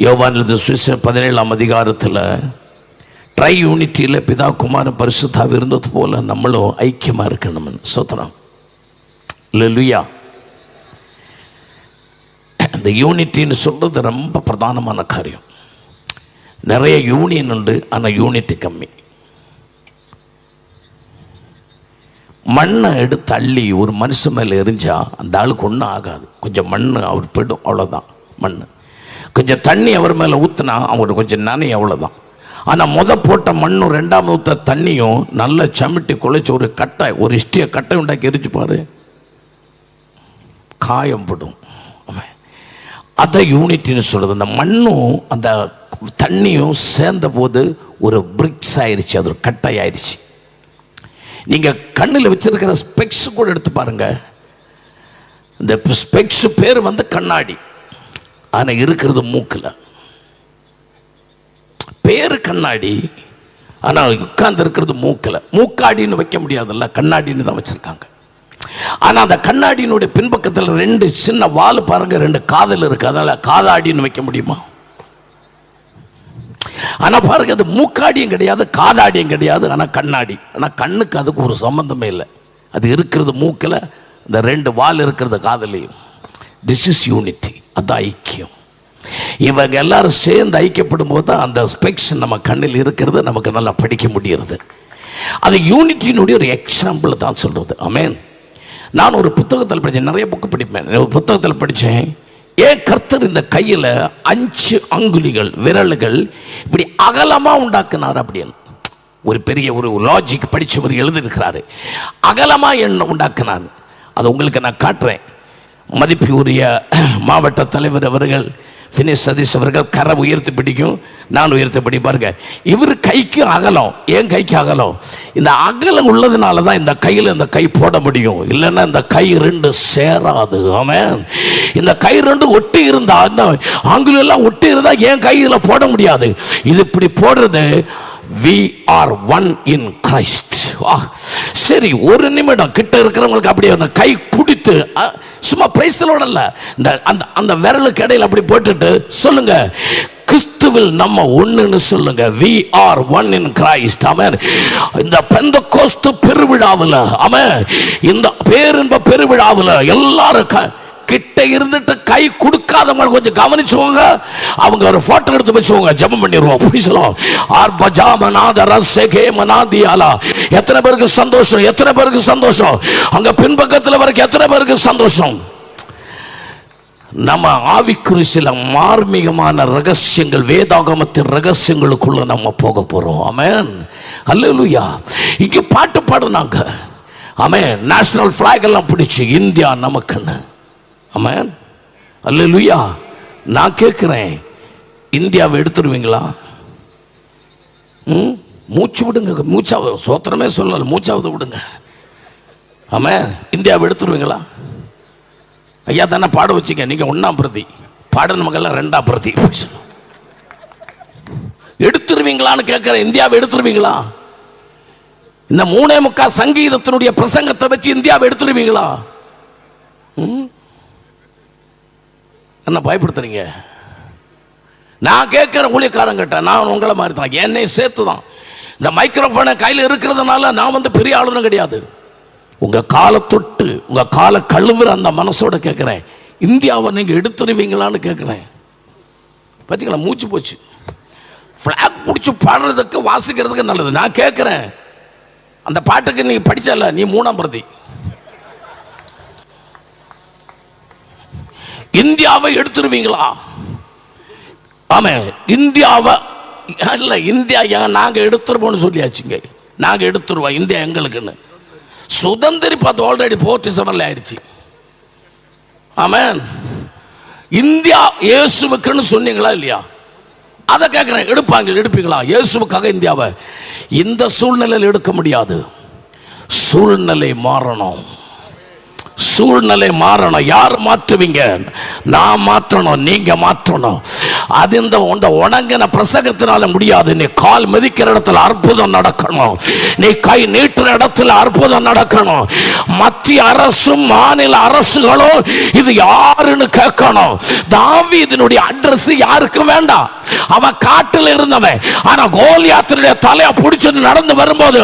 யோவான் சுவிசேஷம் 17ஆம் அதிகாரத்தில் ட்ரை யூனிட்டியில் பிதா குமாரன் பரிசுத்தாவி இருந்தது போல நம்மளும் ஐக்கியமாக இருக்கணும். சோத்திரம். அல்லேலூயா. இந்த யூனிட்டின்னு சொல்கிறது ரொம்ப பிரதானமான காரியம். நிறைய யூனியன் உண்டு, ஆனால் யூனிட்டி கம்மி. மண்ணை எடுத்து அள்ளி ஒரு மனுஷன் மேலே எரிஞ்சா அந்த ஆளுக்கு ஒன்றும் ஆகாது. கொஞ்சம் மண் அவர் போய்டும், அவ்வளோதான். மண் கொஞ்சம் தண்ணி அவர் மேலே ஊற்றுனா அவங்களுக்கு கொஞ்சம் நனையும், அவ்வளோதான். ஆனால் போட்ட மண்ணும் ரெண்டாம் ஊற்ற தண்ணியும் நல்லா சமிட்டி குழைச்சி ஒரு கட்டை, ஒரு இஷ்டியை கட்டை உண்டாக்கி எரிச்சு பாரு, காயப்படும். அதை யூனிட்டின்னு சொல்கிறது. அந்த மண்ணும் அந்த தண்ணியும் சேர்ந்த போது ஒரு பிரிக்ஸ் ஆயிடுச்சு, அது ஒரு கட்டை ஆயிடுச்சு. நீங்கள் கண்ணில் வச்சிருக்கிற ஸ்பெக்ஸ் கூட எடுத்து பாருங்க. இந்த ஸ்பெக்ஸ் பேர் கண்ணாடி, ஆனால் இருக்கிறது மூக்கில். பேரு கண்ணாடி, ஆனால் உட்கார்ந்து இருக்கிறது மூக்கில். மூக்காடின்னு வைக்க முடியாதுல்ல, கண்ணாடின்னு தான் வச்சிருக்காங்க. ஆனால் அந்த கண்ணாடியினுடைய பின்பக்கத்தில் 2 சின்ன வால் பாருங்க, 2 காதல் இருக்கு. அதனால் காதாடின்னு வைக்க முடியுமா? ஆனால் பாருங்க, அது மூக்காடியும் கிடையாது, காதாடியும் கிடையாது, ஆனால் கண்ணாடி. ஆனால் கண்ணுக்கு அதுக்கு ஒரு சம்பந்தமே இல்லை. அது இருக்கிறது மூக்கில், இந்த 2 வால் இருக்கிறது காதலையும். This is unity. அதான் ஐக்கியம். இவங்க எல்லாரும் சேர்ந்து ஐக்கியப்படும் போது தான் அந்த ஸ்பெக்ஸ் நம்ம கண்ணில் இருக்கிறது நமக்கு நல்லா படிக்க முடிகிறது. அது யூனிட்டியினுடைய ஒரு எக்ஸாம்பிள் தான் சொல்றது. ஆமென். நான் ஒரு புத்தகத்தில் படித்தேன், நிறைய புக்கு படிப்பேன். ஒரு புத்தகத்தில் படித்தேன், ஏன் கர்த்தர் இந்த கையில் 5 அங்குலிகள் விரல்கள் இப்படி அகலமாக உண்டாக்குனார் அப்படின்னு. ஒரு பெரிய ஒரு லாஜிக் படித்தவர் எழுதியிருக்கிறாரு. அகலமாக என்ன உண்டாக்குனார், அது உங்களுக்கு நான் காட்டுறேன். மதிப்புரிய மாவட்ட தலைவர் அவர்கள் ஃபினிஷ் சதீஷ் அவர்கள் கரை உயர்த்தி பிடிக்கும், நான் உயர்த்தி பிடிப்பாருங்க. இவர் கைக்கு அகலம், ஏன் கைக்கு அகலம், இந்த அகலம் உள்ளதுனால தான் இந்த கையில் இந்த கை போட முடியும். இல்லைன்னா இந்த கை 2 சேராது. ஆமென். இந்த கை 2 ஒட்டி இருந்தா, இந்த ஆங்கிலம் எல்லாம் ஒட்டி இருந்தா என் கையில் போட முடியாது. இது இப்படி போடுறது. We are one in Christ. சரி, ஒரு நிமிடம் கிட்ட இருக்கிறவங்களுக்கு அப்படியே அந்த கை பிடித்து சும்மா பிரைஸ்தலோட இல்ல, அந்த விரலுக்கு இடையில அப்படி போட்டுட்டு சொல்லுங்க, கிறிஸ்துவில் நம்ம ஒண்ணுன்னு சொல்லுங்க. We are one in Christ. ஆமென். இந்த பெந்தெகோஸ்து பெருவிழாவில், ஆமென், இந்த பேரின்ப பெருவிழாவில் எல்லாரும் கிட்ட இருந்துட்டு கை கொடுக்காதவங்க கொஞ்சம் கவனிச்சுவோங்க. அவங்க ஒரு போட்டோ எடுத்து வச்சுவோங்க, ஜெபம் பண்ணிடுவோம். எத்தனை பேருக்கு சந்தோஷம், எத்தனை பேருக்கு சந்தோஷம், அங்க பின்பக்கத்தில் வரைக்கும் எத்தனை பேருக்கு சந்தோஷம். நம்ம ஆவிக்குரிய சில மார்மீகமான ரகசியங்கள், வேதாகமத்தின் ரகசியங்களுக்குள்ள நம்ம போக போறோம். ஆமென். அல்லேலூயா. இங்க பாட்டு பாடுனாங்க. ஆமென். நேஷனல் பிளாக் எல்லாம் பிடிச்சு இந்தியா நமக்குன்னு. ஆமென். அல்லேலூயா. நான் கேட்கிறேன், இந்தியாவை எடுத்துருவீங்களா? மூச்சு விடுங்க, மூச்சாவது சோத்திரமே சொல்லல, மூச்சாவது விடுங்க. ஆமென். இந்தியாவை எடுத்துருவீங்களா? ஐயா தானே பாட வச்சிங்க, நீங்க 1ஆம் பிரதி, பாட நமக்கெல்லாம் 2ஆம் பிரதி. எடுத்துருவீங்களான்னு கேட்கிறேன். இந்தியாவை எடுத்துருவீங்களா? இந்த 3.25 சங்கீதத்தினுடைய பிரசங்கத்தை வச்சு இந்தியாவை எடுத்துருவீங்களா? என்ன பயப்படுத்துறீங்க? நான் கேட்கிற ஊழியக்காரங்கிட்ட, நான் உங்களை மாதிரி தான், என்னை சேர்த்து தான். இந்த மைக்ரோஃபோனை கையில் இருக்கிறதுனால நான் பெரிய ஆளுநர் கிடையாது. உங்க காலை தொட்டு உங்க காலை கழுவுற அந்த மனசோட கேட்கிறேன், இந்தியாவை நீங்க எடுத்துருவீங்களான்னு கேட்கிறேன். பார்த்தீங்களா, மூச்சு போச்சு. ஃபிளாக் பிடிச்சி பாடுறதுக்கு வாசிக்கிறதுக்கு நல்லது. நான் கேட்கிறேன், அந்த பாட்டுக்கு நீ படிச்சல, நீ 3ஆம் பிரதி. இந்தியாவை எடுத்துருவீங்களா? ஆமா, இந்தியாவை இல்ல, இந்தியா நாங்க எடுத்துருவோம்னு சொல்லியாச்சுங்க. நாங்க எடுத்துருவோம், இந்தியா எங்களுக்குன்னு. சுதந்திரம் பார்த்து ஆல்ரெடி 47 ஆயிடுச்சு. ஆமென். இந்தியா இயேசுவுக்குன்னு சொன்னீங்களா இல்லையா? அதை கேட்கிறேன், எடுப்பீங்களா இயேசுவுக்காக இந்தியாவை? இந்த சூழ்நிலையில் எடுக்க முடியாது. சூழ்நிலை மாறணும், சூழ்நிலை மாறணும். யார் மாற்றுவீங்க? நான் மாற்றணும், நீங்க மாற்றணும். அது இந்த உணங்கின பிரசங்கத்தினால முடியாது. நீ கால் மிதிக்கிற இடத்துல அற்புதம் நடக்கணும். நீ கை நீட்டுற இடத்துல அற்புதம் நடக்கணும். மத்திய அரசும் மாநில அரசுகளும் இது யாருன்னு கேட்கணும். தாவீதினுடைய அட்ரஸ் யாருக்கும் வேண்டாம். அவன் காட்டில் இருந்தவன். ஆனா கோலியாத்தினுடைய தலையை பிடிச்சிட்டு நடந்து வரும்போது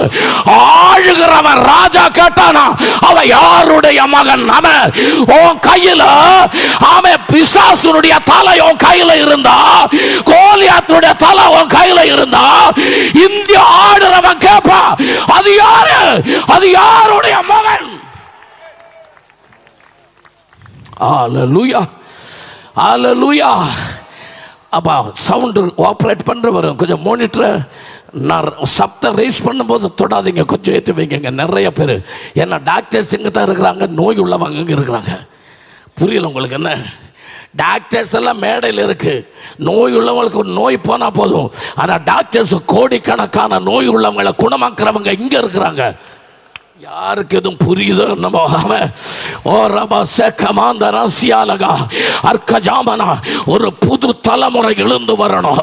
ஆளுகிறவன் ராஜா கேட்டானா, அவன் யாருடைய மகன்? அவன் உன் கையில, அவன் பிசாசுனுடைய தலை உன் கையில இருந்தா, கோலியாத்துடைய தலை உன் கையில இருந்தா, இந்திய ஆடுறவன் கேட்பா, அது யாரு? அது யாருடைய மகன்? ஹalleluya, ஹalleluya. அப்ப சவுண்ட் ஆப்ரேட் பண்றவர் கொஞ்சம் மானிட்டர், நான் சப்தம் ரைஸ் பண்ணும்போது தொடாதீங்க, கொஞ்சம் ஏற்றி வைங்க. நிறைய பேர் ஏன்னா டாக்டர்ஸ் இங்கே தான் இருக்கிறாங்க, நோய் உள்ளவங்க இங்கே இருக்கிறாங்க. புரியல உங்களுக்கு? என்ன டாக்டர்ஸ் எல்லாம் மேடையில் இருக்கு. நோய் உள்ளவங்களுக்கு ஒரு நோய் போனால் போதும். ஆனால் டாக்டர்ஸ் கோடிக்கணக்கான நோய் உள்ளவங்களை குணமாக்குறவங்க இங்கே இருக்கிறாங்க. யாருக்கு எதுவும் புரியுதோ நம்ம ஓ ரபா சேக்கமாந்த ராசியாலகா அர்க்கஜாமனா ஒரு புது தலைமுறை எழுந்து வரணும்.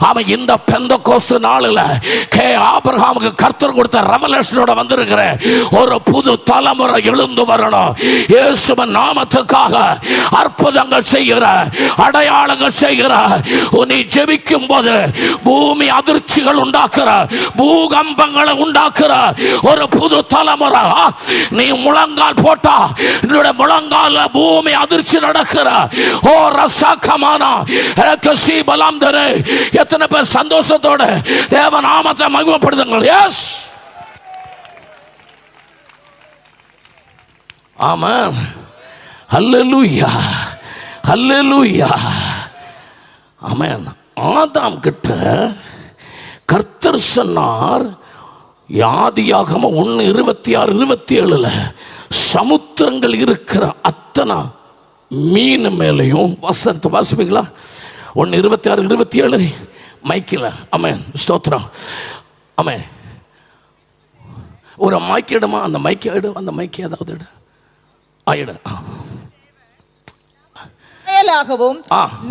அவன் இந்த பெந்தகோஸ்து நாளில் கே ஆபிரகாமுக்கு கர்த்தர் கொடுத்த ரெவலேஷனோட வந்திருக்கிற ஒரு புது தலைமுறை எழுந்து வரணும். இயேசுவின் நாமத்துக்காக அற்புதங்கள் செய்கிற, அடையாளங்கள் செய்கிற, நீ ஜெபிக்கும் போது பூமி அதிர்ச்சிகள் உண்டாக்குற, பூகம்பங்களை உண்டாக்குற ஒரு புது தலைமுறை. நீ முழங்கால் போட்டா என்னோட முழங்கால பூமி அதிர்ச்சி நடக்கிற. ஓ ரசாக்கமானா எனக்கு சீபலாம் தரே. எத்தனை பேர் சந்தோஷத்தோட தேவ நாமத்தை மகிமைப்படுத்துங்கள்? எஸ், ஆமென், ஹல்லேலூயா, ஹல்லேலூயா, ஆமென். ஆதாம் கிட்ட கர்த்தர் சொன்னார், ஆதியாகமம் 1:26-27 சமுத்திரங்கள் இருக்கிற அத்தனை மீன் மேலையும் வசனத்தை வாசிப்பீங்களா? 1:26-27 மைக்கில். ஆமென், ஸ்தோத்திரம். ஆமென். ஒரு மைக்கு இடமா? அந்த மைக்கு எடு, அந்த மைக்கு ஏதாவது எடு, ஆயிடு.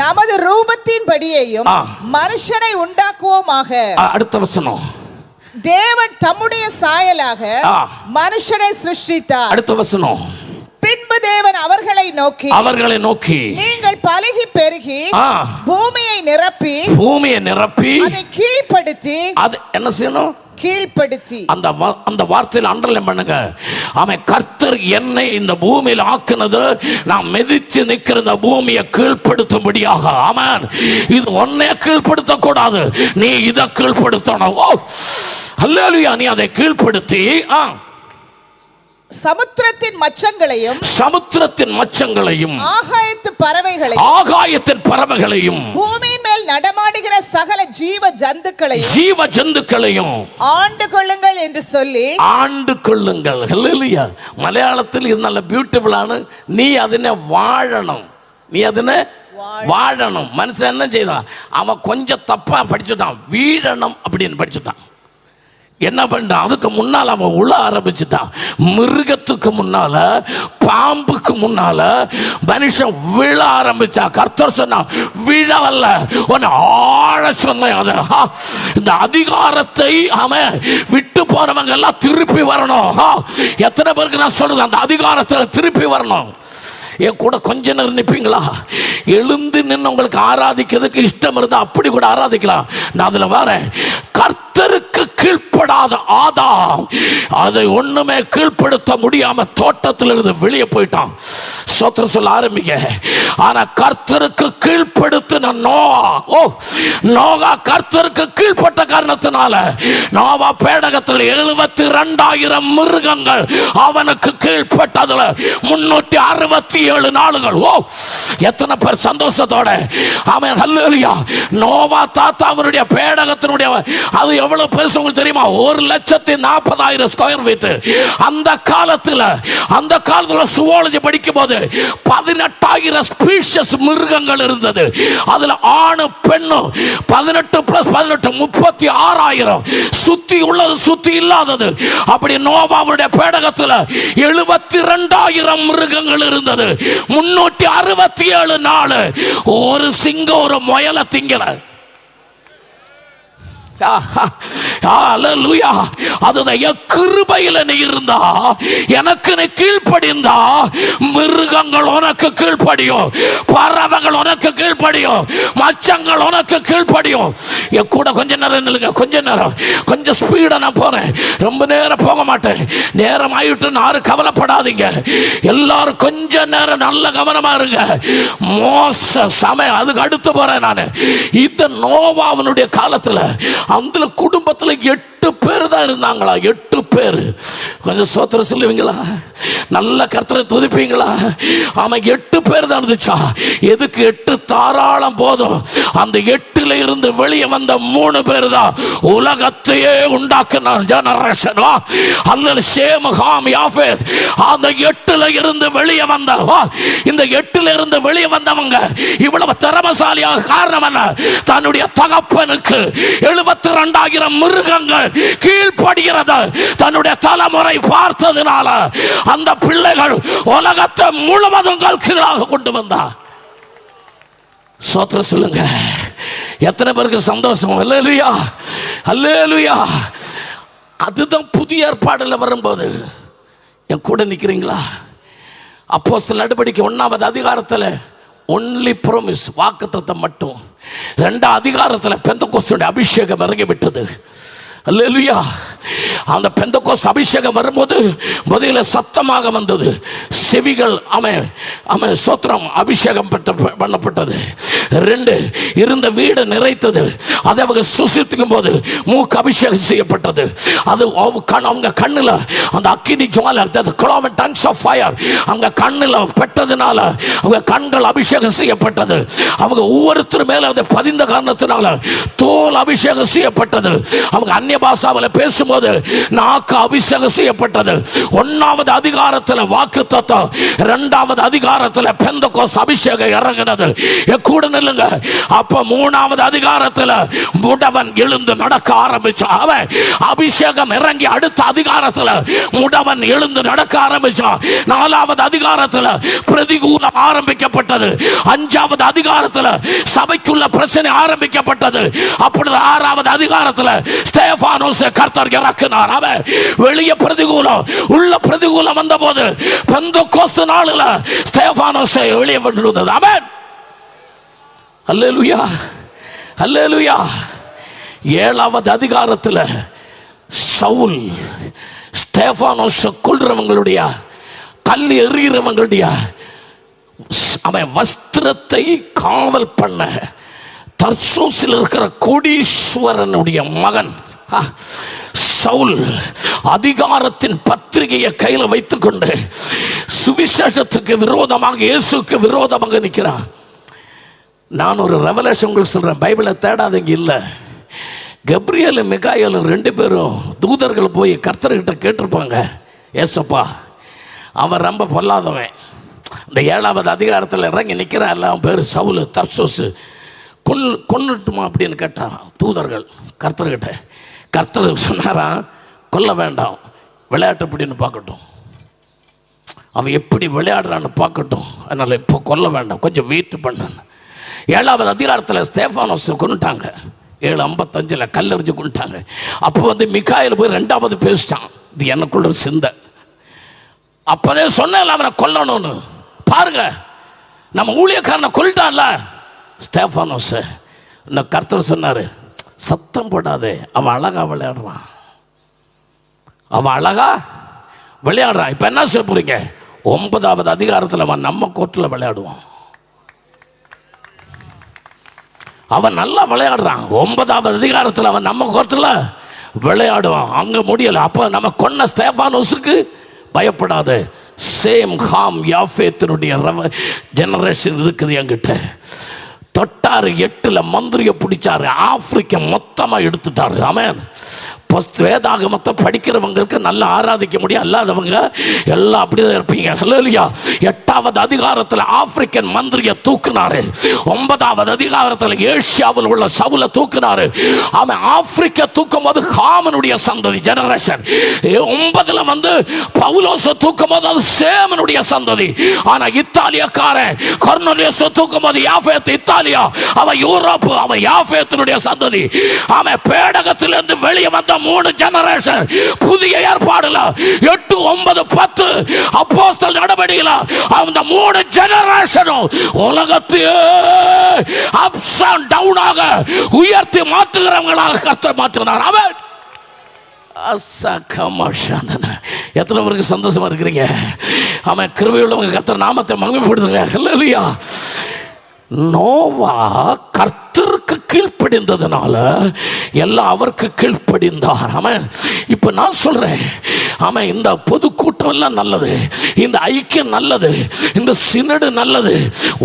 நமது ரூபத்தின் படியையும் மனுஷனை உண்டாக்குவோமாக. அடுத்த வசனம், தேவன் தம்முடைய சாயலாக மனுஷனை சிருஷ்டித்தார். அடுத்த வசனம், பின்பு தேவன் அவர்களை நோக்கி நீங்கள் பலுகி பெருகி பூமியை நிரப்பி அதை கீழ்ப்படுத்தி. அது என்ன செய்யணும்? கீழ்ப்படுத்தி. அந்த வார்த்தையில் அண்டர்லைன் பண்ணுங்க. அவன் கர்த்தர் என்னை இந்த பூமியில் ஆக்குனது நான் மிதித்து நிற்கிற இந்த பூமியை கீழ்ப்படுத்தும்படியாக. ஆமென். இது ஒன்னே கீழ்ப்படுத்த கூடாது, நீ இதை கீழ்ப்படுத்தணும். ஹல்லேலூயா. நீ அதை கீழ்ப்படுத்தி சமுத்திரத்தின் மச்சங்களையும் ஆகாயத்தின் பறவைகளையும் பூமியின் மேல் நடமாடுகிற சகல ஜீவ ஜந்துக்களையும் ஆண்டு கொள்ளுங்கள் என்று சொல்லி. ஆண்டு கொள்ளுங்கள். ஹல்லேலூயா. மலையாளத்தில் இது நல்ல பியூட்டிஃபுல்லான. நீ அதனை வாழணும், நீ அதனை வாழணும். மனுஷன் என்ன செய்தான்? அவன் கொஞ்சம் தப்பா படிச்சுட்டான், வீழணும் அப்படின்னு படிச்சுட்டான். என்ன பண்றான்? அதுக்கு முன்னால் அவன் உள்ள ஆரம்பிச்சுட்டான். மிருகத்துக்கு முன்னால, பாம்புக்கு முன்னால மனுஷன் விழ ஆரம்பிச்சா. கர்த்தர் சொன்னா விழவல்ல, உன்னை ஆழ சொன்ன. இந்த அதிகாரத்தை அவன் விட்டு போறவங்க எல்லாம் திருப்பி வரணும். எத்தனை பேருக்கு நான் சொல்றது? அந்த அதிகாரத்தில் திருப்பி வரணும். என் கூட கொஞ்ச நேரம் நிற்பீங்களா? எழுந்து நின்று உங்களுக்கு ஆராதிக்கிறதுக்கு இஷ்டம் இருந்தால் அப்படி கூட ஆராதிக்கலாம். நான் அதில் வரேன். கர்த்தருக்கு கீழ்ப்படாத ஆதாம் அதை ஒண்ணுமே கீழ்ப்படுத்த முடியாம தோட்டத்திலிருந்து வெளியே போயிட்டான். ஸ்தோத்திரம் சொல்ல ஆரம்பிங்க. ஆனா கர்த்தருக்கு கீழ்ப்படுத்தின நோவா கர்த்தருக்கு கீழ்ப்பட்ட காரணத்தினால நோவா பேடகத்தில் 72,000 மிருகங்கள் அவனுக்கு கீழ்ப்பட்டதுல 367 நாளுகள். எத்தனை பேர் சந்தோஷத்தோட ஆமென் ஹல்லேலூயா. நோவா தாத்தா அவருடைய பேடகத்தினுடைய அது எவ்வளவு பெருசு எவ்வளவு தெரியுமா? 1,40,000 ஸ்கொயர் ஃபீட். அந்த காலத்துல சுவாலஜி படிக்கும் போது 18,000 ஸ்பீஷியஸ் மிருகங்கள் இருந்தது. அதுல ஆணு பெண்ணு 18 + 18 36,000. சுத்தி உள்ளது சுத்தி இல்லாதது. அப்படி நோவாவுடைய பேடகத்துல 72,000 மிருகங்கள் இருந்தது. 367 நாள் ஒரு சிங்கம் ஒரு முயலை திங்கிற. அதுதான் கிருபையில நீ இருந்தா, எனக்கு நீ கீழ்ப்படிந்தா, மிருகங்கள் உனக்கு கீழ்ப்படியும், பறவைகள் உனக்கு கீழ்ப்படியும், மச்சங்கள் உனக்கு கீழ்ப்படியும். என் கூட கொஞ்ச நேரம் நில்லுங்க, கொஞ்சம் ஸ்பீடா நான் போறேன், ரொம்ப நேரம் போக மாட்டேன். நேரம் ஆயிட்டு யாரும் கவலைப்படாதீங்க, எல்லாரும் கொஞ்ச நேரம் நல்ல கவனமா இருங்க. மோச சமயம் அதுக்கு அடுத்து போறேன் நான். இந்த நோவாவினுடைய காலத்துல அந்த குடும்பத்தில் 8 பேர் தான் இருந்தாங்களா? 8 பேர். கொஞ்சம் சோத்திரம் சொல்லுவீங்களா? நல்ல கர்த்தரை துதிப்பீங்களா? ஆமா, 8 பேர் தான் இருந்துச்சா? எதுக்கு 8? தாராளம் போதும். அந்த 8ல இருந்து வெளியே வந்த 3 பேர் தான் உலகத்தையே உண்டாக்குன ஜெனரேஷன். அல்லது சேம், ஹாம், யாஃபேத். அந்த 8ல இருந்து வெளியே வந்த, இந்த 8ல இருந்து வெளியே வந்தவங்க இவ்வளவு திறமசாலியாக காரணம் என்ன? தன்னுடைய தகப்பனுக்கு 72,000 மிருகங்கள் கீழ்ப்படுகிறது. தன்னுடைய தலைமுறை பார்த்ததுனால அந்த பிள்ளைகள் உலகத்தை முழுவதும் கீழாக கொண்டு வந்தார். சோத்திரம் சொல்லுங்க. எத்தனை பேருக்கு சந்தோஷம்? அல்லேலூயா, அல்லேலூயா. அதுதான் புதிய ஏற்பாடுல வரும்போது. என் கூட நிக்கிறீங்களா? அப்போஸ்தலர் நடவடிக்கை 1ஆவது அதிகாரத்தில் ஒன்லி ப்ராமிஸ், வாக்குத்தத்தம் மட்டும். 2ஆம் அதிகாரத்தில் பெந்தெகோஸ்துடைய அபிஷேகம் இறங்கிவிட்டது. அல்லேலூயா. அந்த பெந்தெகோஸ்து அபிஷேகம் வரும்போது முதல்ல சத்தமாக வந்தது, செவிகள் ஸ்தோத்திரம் அபிஷேகம் பண்ணப்பட்டது. 2 இருந்த வீடு நிறைத்தது. அதை அவங்க சுசித்துக்கும் போது மூக்கு அபிஷேகம் செய்யப்பட்டது. அது அவங்க கண்ணில் அந்த அக்கினி ஜுவாலை, cloven tongues of fire அவங்க கண்ணில் பெற்றதுனால அவங்க கண்கள் அபிஷேகம் செய்யப்பட்டது. அவங்க ஒவ்வொருத்தர் மேல அதை பதிந்த காரணத்தினால தோல் அபிஷேகம் செய்யப்பட்டது. அவங்க அந்நிய பாஷையில் பேசும்போது நாக்கு அபிஷேகம் செய்யப்பட்டது. 1ஆவது அதிகாரத்தில் வாக்குத்தத்தம், 2ஆவது அதிகாரத்தில் பெந்தெகோஸ்து அபிஷேகம் இறங்கினது. கூட நில்லுங்க. அப்ப 3ஆவது அதிகாரத்தில் முடவன் எழுந்து நடக்க ஆரம்பிச்சான். அவன் அபிஷேகம் இறங்கி அடுத்த அதிகாரத்தில் முடவன் எழுந்து நடக்க ஆரம்பிச்சான். 4ஆவது அதிகாரத்தில் பிரதிகூலம் ஆரம்பிக்கப்பட்டது. 5ஆவது அதிகாரத்தில் சபைக்குள்ள பிரச்சனை ஆரம்பிக்கப்பட்டது. அப்பொழுது 6ஆவது அதிகாரத்தில் ஸ்தேபானோஸை கர்த்தர் இறக்கினார். அவன் வெளியே பிரதிகூலம், உள்ள பிரதிகூலம் வந்த போது பெந்தெகோஸ்து நாளில் ஸ்தேபானோஸை வெளியே விடுவது. ஆமென், அல்லேலூயா, அல்லேலூயா. 7ஆவது அதிகாரத்தில் சவுல் ஸ்தேபானோஸை கொல்றவங்களுடைய, கல் எறிகிறவங்களுடைய அவன் வஸ்திரத்தை காவல் பண்ண தர்சோசில் இருக்கிற கோடீஸ்வரனுடைய மகன் சவுல் அதிகாரத்தின் பத்திரிகையை கையில் வைத்துக் கொண்டு சுவிசேஷத்துக்கு விரோதமாக, இயேசுக்கு விரோதமாக நிற்கிறான். நான் ஒரு ரெவலேஷன் உங்களுக்கு சொல்றேன், பைபிளை தேடாதீங்க. இல்லை, கப்ரியலும் மிகாயலும் 2 பேரும் தூதர்கள் போய் கர்த்தர்கிட்ட கேட்டிருப்பாங்க, ஏசப்பா அவன் ரொம்ப பொல்லாதவன், இந்த 7ஆவது அதிகாரத்தில் இறங்கி நிற்கிறான், எல்லாம் பேர் சவுல் தர்சோசு, கொன்னுட்டுமா அப்படின்னு கேட்டான் தூதர்கள் கர்த்தர்கிட்ட. கர்த்தர் சொன்னாராம், கொல்ல வேண்டாம், விளையாட்டு அப்படின்னு பார்க்கட்டும், அவன் எப்படி விளையாடுறான்னு பார்க்கட்டும், அதனால் இப்போ கொல்ல வேண்டாம், கொஞ்சம் வெயிட் பண்ண. 7ஆவது அதிகாரத்தில் ஸ்தேபானோஸை கொண்டுட்டாங்க. 7:55 கல்லெறிஞ்சு கொண்டுட்டாங்க. அப்போ மிகாயில் போய் 2ஆவது பேசிட்டான், இது எனக்குள்ள ஒரு சிந்தை. அப்போதே சொன்னேன் அவனை கொல்லணும்னு. பாருங்க, நம்ம ஊழியக்காரனை கொல்லிட்டான்ல ஸ்தேபானோஸை. இந்த கர்த்தர் சொன்னார், சத்தம் போடாதே, அவன் அழகா விளையாடுறான், அவன் அழகா விளையாடுறான். இப்போ என்ன செய்ய போறீங்க? 9ஆவது அதிகாரத்தில் அவன் நம்ம கோர்ட்டில் விளையாடுவான். அவன் நல்லா விளையாடுறான். 9ஆவது அதிகாரத்தில் அவன் நம்ம கோர்ட்டில் விளையாடுவான். அங்கே முடியலை. அப்போ நம்ம கொன்ன ஸ்தேபானோஸுக்கு பயப்படாத, சேம் ஹாம் யாஃபேத்தினுடைய ஜெனரேஷன் இருக்குது என்கிட்ட. தொட்டாரு 8ல் மந்திரியை பிடிச்சாரு, ஆப்பிரிக்கா மொத்தமாக எடுத்துட்டாரு. ஆமென். வேதாகமத்தை படிக்கிறவங்களுக்கு நல்லா ஆராதிக்க முடியும், அல்லாதவங்க எல்லாம் அப்படிதான் இருப்பீங்க. ஹல்லேலூயா. 8வது அதிகாரத்தில் ஆப்பிரிக்கன் மந்திரியை தூக்குனாரு. 9வது அதிகாரத்தில் ஏசியாவில் உள்ள சவுல தூக்குனாரு. அவன் ஆப்பிரிக்க தூக்கும் போது ஹாமனுடைய சந்ததி ஜெனரேஷன். 9ல வந்து பவுலோஸ் தூக்கும் போது அது சேமனுடைய சந்ததி. ஆனா இத்தாலியக்காரன் கொர்னேலியஸ் தூக்கும் போது யாஃபேத் இத்தாலியா, அவன் யூரோப், அவன் யாஃபேத்தினுடைய சந்ததி. அவன் பேடகத்திலிருந்து வெளியே வந்த 3 ஜெனரேஷன். புதிய ஏற்பாடுல 8, 9, 10 அப்போஸ்தலர் நடவடிக்கையில அந்த 3 ஜெனரேஷனும் உலகத்தையே அப்ஸ் அண்ட் டவுனாக உயர்த்தி மாற்றுகிறவங்களாக கர்த்தர் மாற்றினார். அவன் எத்தனை பேருக்கு சந்தோஷமா இருக்கிறீங்க? அவன் கிருபையுள்ளவங்க கர்த்தர் நாமத்தை மகிமைப்படுத்துங்க. ஹல்லேலூயா. நோவா கர்த்தருக்கு கீழ்ப்படிந்ததுனால எல்லாம் அவருக்கு கீழ்ப்படிந்தார். ஆமென். இப்ப நான் சொல்றேன், ஆமென், இந்த பொதுக்கூட்டம் எல்லாம் நல்லது, இந்த ஐக்கியம் நல்லது, இந்த சினடு நல்லது.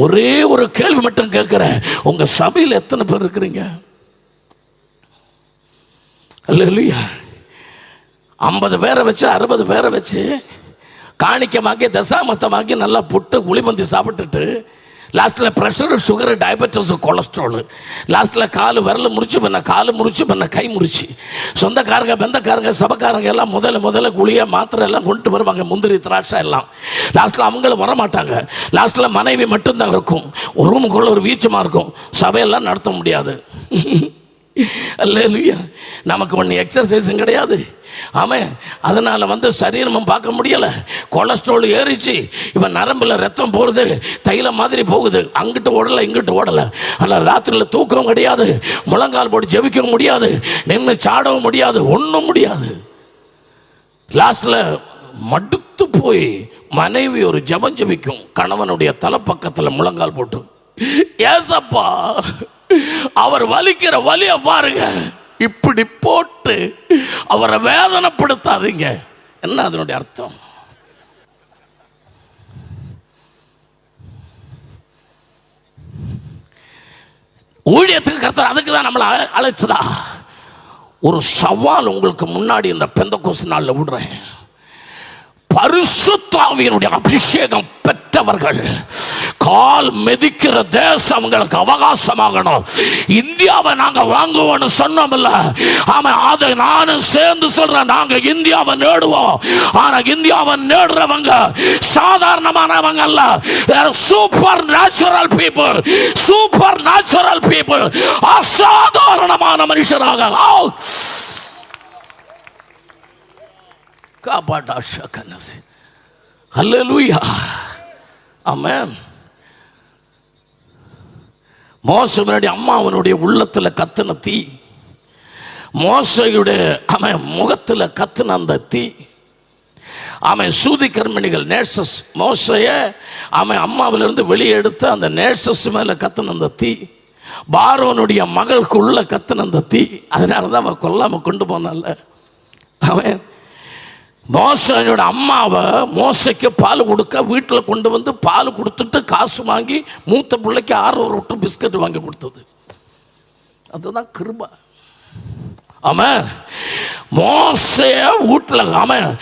ஒரே ஒரு கேள்வி மட்டும் கேட்கிறேன், உங்க சபையில் எத்தனை பேர் இருக்கிறீங்க? அல்லேலூயா. 50 பேரை வச்சு 60 பேரை வச்சு காணிக்கமாக்கி தசாமத்தமாக்கி நல்லா புட்டு குளிமந்தி சாப்பிட்டுட்டு லாஸ்ட்டில் ப்ரெஷரு, சுகரு, டயபெட்டிஸ், கொலஸ்ட்ரால், லாஸ்ட்டில் கால் விரல் முறிச்சு பண்ண, கால் முறிச்சு பண்ண, கை முறிச்சு, சொந்தக்காரங்க பெந்தக்காரங்க சபக்காரங்க எல்லாம் முதல்ல குளிய மாத்திரை எல்லாம் கொண்டு வருவாங்க, முந்திரி திராட்சை எல்லாம். லாஸ்ட்டில் அவங்களும் வரமாட்டாங்க. லாஸ்ட்டில் மனைவி மட்டும்தான் இருக்கும். ஒரு ரூமுக்குள்ள ஒரு வீச்சமாக இருக்கும். சபையெல்லாம் நடத்த முடியாது. அல்லேலூயா. நமக்கு ஒன்று எக்ஸசைஸும் கிடையாது. ஆமாம். அதனால் வந்து சரீரமும் பார்க்க முடியலை. கொலஸ்ட்ரால் ஏறிச்சு. இப்போ நரம்பில் ரத்தம் போகிறது, தைலம் மாதிரி போகுது. அங்கிட்டு ஓடலை இங்கிட்டு ஓடலை. ஆனால் ராத்திரியில் தூக்கம் கிடையாது. முழங்கால் போட்டு ஜெபிக்கவும் முடியாது, நின்று சாடவும் முடியாது, ஒன்றும் முடியாது. லாஸ்ட்டில் மடுத்து போய் மனைவி ஒரு ஜெபம் ஜெபிக்கும், கணவனுடைய தலைப்பக்கத்தில் முழங்கால் போட்டு, ஏசப்பா அவர் வலிக்கிற வலிய பாருங்க, இப்படி போட்டு அவரை வேதனைப்படுத்தாதீங்க. என்ன அதனுடைய அர்த்தம்? ஊழியத்துக்கு கர்த்தர் அதுக்கு தான் நம்மளை அழைச்சதா? ஒரு சவால் உங்களுக்கு முன்னாடி இந்த பெந்தெகோஸ்து நாளில் விடுறேன். பரிசுத்த ஆவியினுடைய அபிஷேகம் பெற்றவர்கள் கால் மிதிக்கிற தேசம் அவங்களுக்கு அவகாசமாகணும். இந்தியாவை நாங்க வாங்குவோம்னு சொன்னோம்ல, ஆமா, அதை நானும் சேர்ந்து சொல்றேன். நாங்க இந்தியாவை நேடுவோம். ஆனா இந்தியாவை நேடுறவங்க சாதாரணமானவங்க அல்ல. Super natural people, super natural people, அசாதாரணமான மனுஷராக காப்பாற்ற. அல்லேலூயா. ஆமென். மோசே முன்னாடி அம்மா அவனுடைய உள்ளத்தில் கத்துன தீ, மோசையுடைய அவன் முகத்தில் கத்துன அந்த தீ, அவன் சூதி கர்மிணிகள் நேசஸ் மோசைய அவன் அம்மாவிலிருந்து வெளியே எடுத்து அந்த நேசஸ் மேலே கத்துன அந்த தீ, பார்வோனுடைய மகளுக்கு உள்ள கத்துன அந்த தீ. அதனால தான் அவன் கொல்லாம கொண்டு போனால. அவன் மோசையோட அம்மாவை மோசைக்கு பால் கொடுக்க வீட்டில் கொண்டு வந்து பால் கொடுத்துட்டு காசு வாங்கி மூத்த பிள்ளைக்கு 6 ரொட்டி பிஸ்கட் வாங்கி கொடுத்தது. அதுதான் கிருபை. ஆமாம். மோசைய வீட்டில் ஆமாம்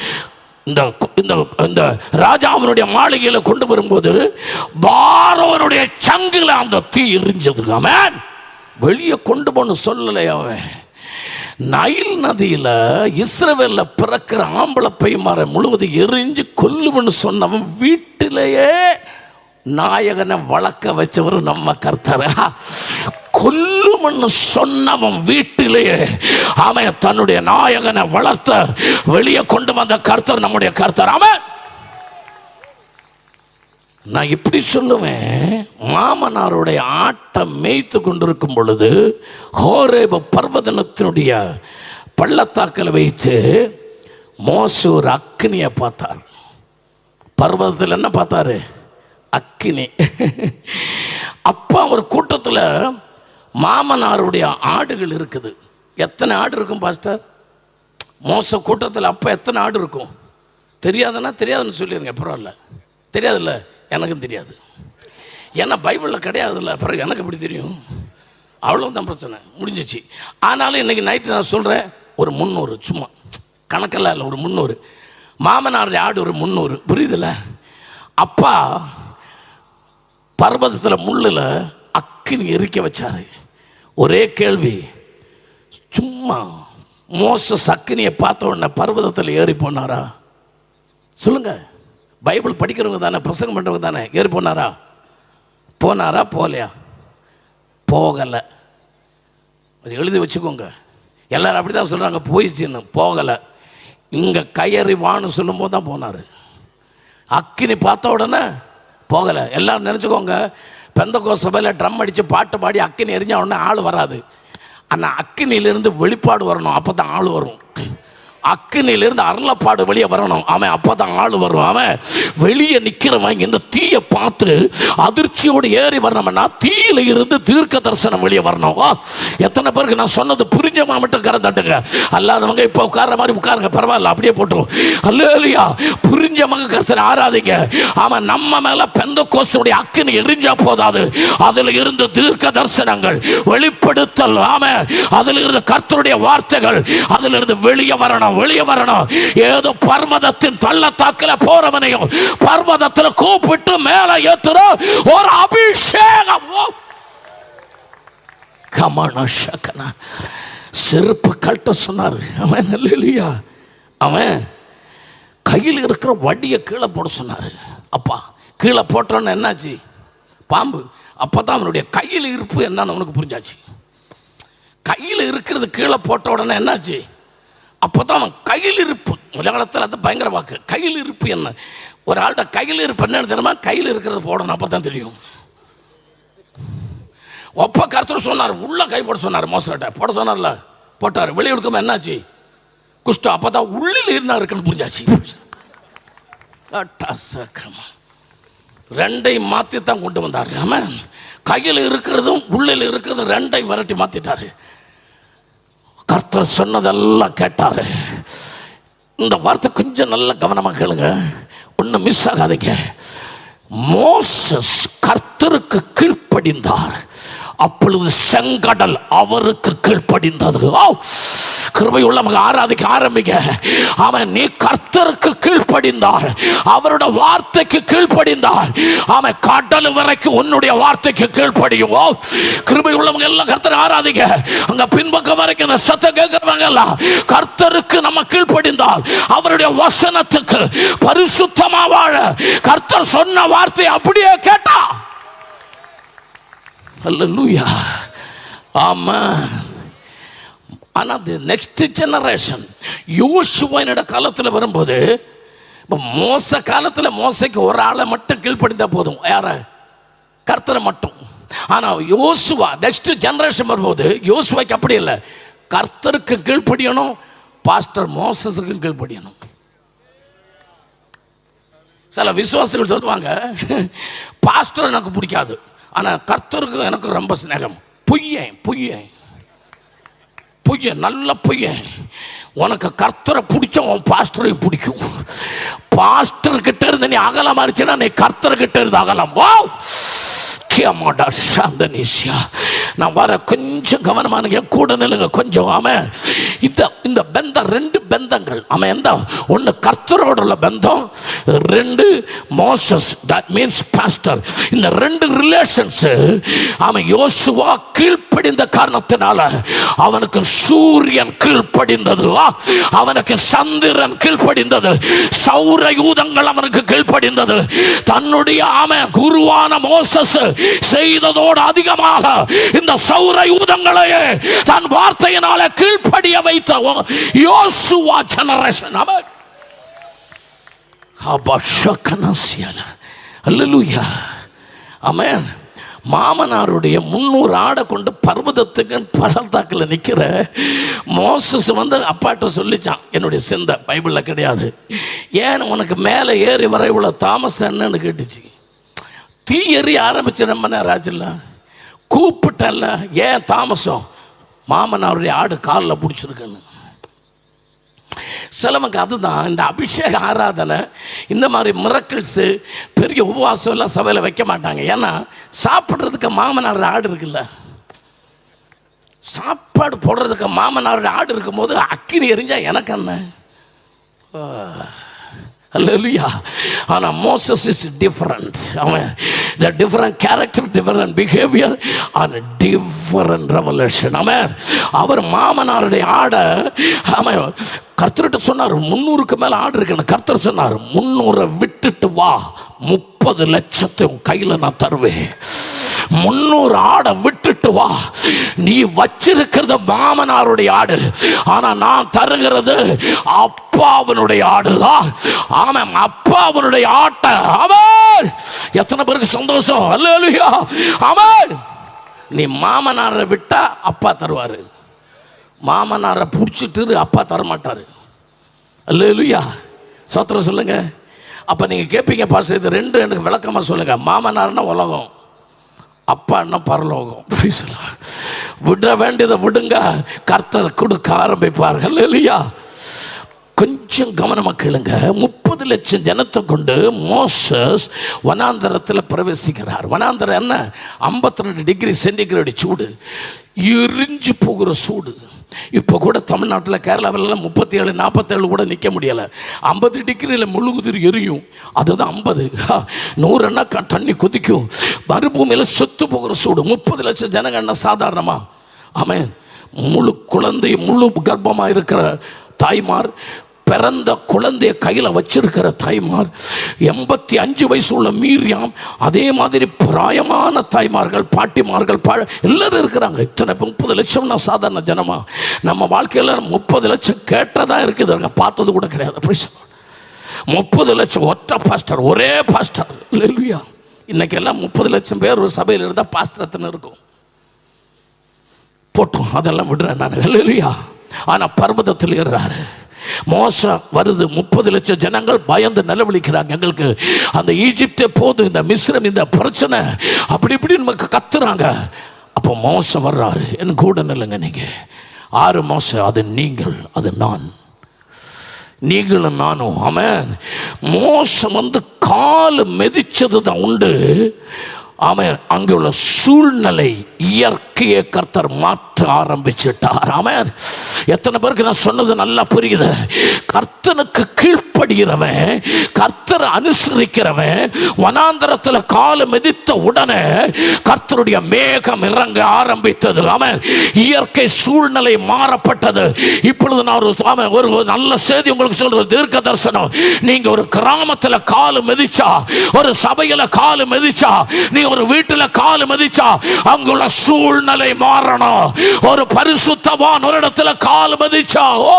இந்த இந்த ராஜாவினுடைய மாளிகையில் கொண்டு வரும்போது பார்வோனுடைய சங்கில் அந்த தீ எரிஞ்சது. ஆமாம். வெளியே கொண்டு போன்னு சொல்லலை. அவன் நைல் நதியில் இஸ்ரவேலில் பிறக்கிற ஆம்பளை பையமாரை முழுவதும் எரிஞ்சு கொல்லுவன்னு சொன்னவன் வீட்டிலேயே நாயகனை வளர்க்க வச்சவர் நம்ம கர்த்தர். கொல்லுமன்னு சொன்னவன் வீட்டிலேயே அவன் தன்னுடைய நாயகனை வளர்த்த வெளியே கொண்டு வந்த கர்த்தர் நம்முடைய கர்த்தர். அவன் நான் இப்படி சொல்லுவேன், மாமனாருடைய ஆட்டம் மேய்த்து கொண்டிருக்கும் பொழுது ஹோரேப பர்வதனத்தினுடைய பள்ளத்தாக்கில் வைத்து மோசே ஒரு அக்கினியை பார்த்தார். பர்வதத்தில் என்ன பார்த்தாரு? அக்கினி. அப்போ ஒரு கூட்டத்தில் மாமனாருடைய ஆடுகள் இருக்குது. எத்தனை ஆடு இருக்கும் பாஸ்டர்? மோச கூட்டத்தில் அப்போ எத்தனை ஆடு இருக்கும்? தெரியாதுன்னு சொல்லிடுங்க, பரவாயில்ல. தெரியாதுல்ல, எனக்கும் தெரியாது. ஏன்னா பைபிளில் கிடையாதுல்ல, பிறகு எனக்கு எப்படி தெரியும்? அவ்வளோதான் பிரச்சனை, முடிஞ்சிச்சு. ஆனாலும் இன்றைக்கி நைட்டு நான் சொல்கிறேன், ஒரு 300, சும்மா கணக்கெல்லாம் இல்லை, ஒரு 300. மாமனாருடைய ஆடு ஒரு 300. புரியுதுல்ல? அப்பா பர்வதத்தில் முள்ளில் அக்கினி எரிக்க வச்சாரு. ஒரே கேள்வி, சும்மா மோசஸ் அக்கினியை பார்த்த உடனே பர்வதத்தில் ஏறி போனாரா? சொல்லுங்க. பைபிள் படிக்கிறவங்க தானே, பிரசங்கம் பண்ணுறவங்க தானே. ஏறி போனாரா? போகலையா? போகலை. அது எழுதி வச்சுக்கோங்க. எல்லாரும் அப்படி தான் சொல்கிறாங்க, போயிடுச்சுன்னு. போகலை. இங்கே கயறி வான்னு சொல்லும் போது தான் போனார். அக்கினி பார்த்த உடனே போகலை. எல்லாரும் நினச்சிக்கோங்க, பெந்தகோஸ்து சபையில் ட்ரம் அடித்து பாட்டு பாடி அக்கினி எரிஞ்ச உடனே ஆள் வராது. ஆனால் அக்கினியிலிருந்து வெளிப்பாடு வரணும், அப்போ தான் ஆள் வரும். அக்கினியிலிருந்து அருளப்பாடு வெளியே வரணும், அவன் அப்போ தான் ஆள் வரும். அவன் வெளியே நிற்கிறவன் இந்த தீயை பார்த்து அதிர்ச்சியோடு ஏறி வரணும்னா தீயில இருந்து தீர்க்க தரிசனம் வெளியே வரணும். எத்தனை பேருக்கு நான் சொன்னது புரிஞ்சமா மட்டும் கரை தட்டுங்க. அல்லாதவங்க இப்போ உட்கார்ற மாதிரி உட்காருங்க, பரவாயில்ல, அப்படியே போட்டுரும். அல்லேலூயா. புரிஞ்சவங்க கர்த்தரை ஆராதிங்க. அவன் நம்ம மேல பெந்தகோஸ்துடைய அக்கினி எரிஞ்சா போதாது, அதில் இருந்து தீர்க்க தரிசனங்கள் வெளிப்படுத்தல், அவன் அதில் இருந்து கர்த்தருடைய வார்த்தைகள் அதில் இருந்து வெளியே வரணும். ஏதோ பர்வதத்தின் பள்ளத்தாக்கில் போறவனையும் பர்வதத்தில் கூப்பிட்டு மேல ஏத்துற ஒரு அபிஷேகம். செருப்பு கட்ட சொன்னார். அவன் இல்லையா, அவன் கையில் இருக்கிற வடியை கீழே போட சொன்னார். அப்பா கீழே போட்டோன்னு என்னாச்சு? பாம்பு. அப்பதான் அவனுடைய கையில் இருப்பு என்னன்னு உனக்கு புரிஞ்சாச்சு. கையில் இருக்கிறது கீழே போட்ட உடனே என்னாச்சு? அப்போதான் அவன் கையில் இருப்பு. உலகத்தில் அது பயங்கர வாக்கு. கையில் இருப்பு என்ன? ஒரு ஆள்கிட்ட கையில் இருப்பு என்னன்னு தெரியுமா? கையில் இருக்கிறது போடணும், அப்போ தான் தெரியும். ஒப்ப கருத்து சொன்னார், உள்ள கை போட சொன்னார். மோசக்கிட்ட போட சொன்னார்ல, போட்டார். வெளியே எடுக்காம என்னாச்சு? குஷ்டம். அப்போ தான் உள்ளில் இருந்தா இருக்குன்னு புரிஞ்சாச்சு. ரெண்டையும் மாற்றி தான் கொண்டு வந்தார். ஆமாம், கையில் இருக்கிறதும் உள்ளில் இருக்கிறதும் ரெண்டையும் விரட்டி மாற்றிட்டாரு. கர்த்தர் சொன்னதெல்லாம் கேட்டாரு. இந்த வார்த்தை கொஞ்சம் நல்ல கவனமாக கேளுங்க, ஒன்றும் மிஸ் ஆகாதீங்க. மோசஸ் கர்த்தருக்கு கீழ்ப்படிந்தார், அப்பொழுது செங்கடல் அவருக்கு கீழ்ப்படிந்தது. கிருபை உள்ளவங்க ஆராதிக்க ஆரம்பிங்க. அவன் நீ கர்த்தருக்கு கீழ்ப்படிந்தார், அவருடைய வார்த்தைக்கு கீழ்ப்படிந்தார். அவன் கடல் வரைக்கும் உன்னுடைய வார்த்தைக்கு கீழ்ப்படியும். கிருபை உள்ளவங்க எல்லாம் கர்த்தரை ஆராதிக்க. அங்க பின்பக்கம் வரைக்கும் அந்த சத்தம் கேட்கிறவங்க எல்லாம் கர்த்தருக்கு நம்ம கீழ்ப்படிந்தால், அவருடைய வசனத்துக்கு பரிசுத்தமா வாழ கர்த்தர் சொன்ன வார்த்தை அப்படியே கேட்டா. அல்லேலூயா. ஆமென். ஆனால் தி நெக்ஸ்ட் ஜெனரேஷன் யோசுவாவினோட காலத்தில் வரும்போது, இப்போ மோச காலத்தில் மோசைக்கு ஒரு ஆளை மட்டும் கீழ்ப்படிந்தா போதும், யார? கர்த்தரை மட்டும். ஆனால் யோசுவா நெக்ஸ்ட் ஜெனரேஷன் வரும்போது யோசுவாக்கு அப்படி இல்லை, கர்த்தருக்கு கீழ்ப்படியணும், பாஸ்டர் மோசஸுக்கும் கீழ்ப்படியணும். சில விசுவாசிகள் சொல்லுவாங்க, பாஸ்டர் எனக்கு பிடிக்காது, ஆனால் கர்த்தருக்கு எனக்கு ரொம்ப ஸ்நேகம். பொய்யன் நல்ல பொய்யன். உனக்கு கர்த்தரை பிடிச்ச உன் பாஸ்டரையும் பிடிக்கும். பாஸ்டர் கிட்ட இருந்து நீ அகலம் ஆயிடுச்சுன்னா நீ கர்த்தர் கிட்ட இருந்து அகலம். நான் வர கொஞ்சம் கவனமானுங்க, கூட நில்லுங்க கொஞ்சம். அவன் இந்த பந்தம், ரெண்டு பந்தங்கள். அவன் எந்த ஒன்று கர்த்தரோட உள்ள பந்தம், ரெண்டு மோசஸ், தட் மீன்ஸ் பாஸ்டர். இந்த ரெண்டு ரிலேஷன்ஸ் அவன் யோசுவா கீழ்ப்படிந்த காரணத்தினால அவனுக்கு சூரியன் கீழ்ப்படிந்தது, அவனுக்கு சந்திரன் கீழ்ப்படிந்தது, சௌர யூதங்கள் அவனுக்கு கீழ்ப்படிந்தது. தன்னுடைய அவன் குருவான மோசஸ் செய்ததோடு அதிகமாக இந்த சௌர யூதங்களையே தன் வார்த்தையினால கீழ்ப்படிய வைத்த யோசுவா ஜெனரேஷன். அல்லேலூயா. ஆமென். மாமனாருடைய 300 ஆடை கொண்டு பர்வதத்துக்கு பள்ளத்தாக்கில் நிற்கிற மோசஸ் வந்து அப்பாட்ட சொல்லிச்சான், என்னுடைய சிந்தை பைபிளில் கிடையாது, ஏன் உனக்கு மேலே ஏறி வர இவ்வளோ தாமசம் என்னன்னு கேட்டுச்சு. தீ எறி ஆரம்பிச்சு ரொம்ப நேரம் ஆச்சுல்ல, கூப்பிட்டல்ல, ஏன் தாமசம்? மாமனாருடைய ஆடு காலில் பிடிச்சிருக்குன்னு. சிலவங்க அதுதான் இந்த அபிஷேக ஆராதனை, இந்த மாதிரி மிரக்கிள்ஸு, பெரிய உபவாசம் எல்லாம் சபையில் வைக்க மாட்டாங்க. ஏன்னா சாப்பிட்றதுக்கு மாமனார் ஆடு இருக்குல்ல, சாப்பாடு போடுறதுக்கு மாமனாரோட ஆடு இருக்கும்போது அக்கினி எரிஞ்சா எனக்கு என்ன? Hallelujah. ஆனா Moses is different. அவன் the different character, different behavior and different revelation. அவன் அவர் மாமனாருடைய ஆடை அவன் கர்த்தர்கிட்ட சொன்னார், 300க்கு மேல ஆடு இருக்குன்னு. கர்த்தர் சொன்னார், 300 விட்டுட்டு வா, 30 லட்சத்தை உன் கையில நான் தருவேன். 300 ஆடை விட்டுட்டு வா. நீ வச்சிருக்கிறது மாமனாருடைய ஆடு, ஆனா நான் தருகிறது அப்பாவனுடைய ஆடுதான். ஆமாம், அப்பாவனுடைய ஆட்டை. ஆமென். எத்தனை பேருக்கு சந்தோஷம்? அல்லேலூயா. ஆமென். நீ மாமனாரை விட்டா அப்பா தருவாரு, மாமனாரை பிடிச்சிட்டு அப்பா தரமாட்டாரு. அல்லேலூயா. சோத்திரம் சொல்லுங்க. அப்ப நீங்க கேட்பீங்க, பாஸ்டர் இது ரெண்டு எனக்கு விளக்கமா சொல்லுங்க. மாமனார்னா உலகம், அப்பா என்ன பரலோகம். விட வேண்டியதை விடுங்க, கர்த்தர் கொடுக்க ஆரம்பிப்பார்கள். இல்லையா? கொஞ்சம் கவனமா கேளுங்க. 30 லட்சம் ஜனத்தை கொண்டு மோசஸ் வனாந்தரத்தில் பிரவேசிக்கிறார். வனாந்தரம் என்ன? 52 டிகிரி சென்டிகிரேடு சூடு, எரிஞ்சு போகிற சூடு. இப்போ கூட தமிழ்நாட்டில் கேரளாவிலலாம் 37 47 கூட நிற்க முடியலை. 50 டிகிரியில் முழுகுதிர் எரியும். அதுதான் 50. 100ன்னா தண்ணி கொதிக்கும். மறுபூமியில் செத்து போகிற சூடு. 30 லட்சம் ஜனங்க என்ன சாதாரணமா? ஆமென். முழு குழந்தை, முழு கர்ப்பமாக இருக்கிற தாய்மார், பிறந்த குழந்தைய கையில் வச்சிருக்கிற தாய்மார், 85 வயசு உள்ள மீரியாம், அதே மாதிரி பிராயமான தாய்மார்கள், பாட்டிமார்கள், எல்லாரும் இருக்கிறாங்க. இத்தனை 30 லட்சம்னா சாதாரண ஜனமா? நம்ம வாழ்க்கையில் 30 லட்சம் கேட்டதா இருக்குது, பார்த்தது கூட கிடையாது. 30 லட்சம் ஒற்றை பாஸ்டர், ஒரே பாஸ்டர். இல்லையா? இன்னைக்கு எல்லாம் 30 லட்சம் பேர் ஒரு சபையில் இருந்தால் பாஸ்டர் எத்தனை இருக்கும்? போட்டோம், அதெல்லாம் விடுறேன் நான். இல்லையா? ஆனால் பர்வதத்தில் ஏறுறாரு. மோச வருது. 30 லட்சம் ஜனங்கள் பயந்து நிலவழிக்கிறாங்க. எங்களுக்கு அந்த ஈஜிப்டே போதும், இந்த மிஸ்ரம், இந்த பிரச்சனை, அப்படி இப்படி நமக்கு கத்துறாங்க. அப்போ மோச வர்றாரு. என் கூட நில்லுங்க நீங்க. 6 மோச, அது நீங்கள், அது நான், நீங்களும் நானும். ஆமென். மோசம் வந்து கால் மெதிச்சது தான் உண்டு. ஆமென். அங்கே உள்ள சூழ்நிலை, இயற்கையை கர்த்தர் மாற்ற ஆரம்பிச்சிட்டார். ஆமென். எத்தனை பேருக்கு நான் சொன்னது நல்லா புரியுது? கர்த்தனுக்கு கீழ்ப்படுகிறவன், கர்த்தரை அனுசரிக்கிறவன் வனாந்தரத்தில் கால மிதித்த உடனே கர்த்தருடைய மேகம் இறங்க ஆரம்பித்தது. ஆமென். இயற்கை சூழ்நிலை மாறப்பட்டது. இப்பொழுது நான் ஒரு நல்ல செய்தி உங்களுக்கு சொல்றது, தீர்க்க தரிசனம். நீங்க ஒரு கிராமத்தில் காலு மிதிச்சா, ஒரு சபையில காலு மிதிச்சா, நீ ஒரு வீட்டில் காலு மிதிச்சா, அங்குள்ள சூழ்நிலை மாறணும். ஒரு பரிசுத்தவான் ஒரு இடத்துல கால் மதிச்சா, ஓ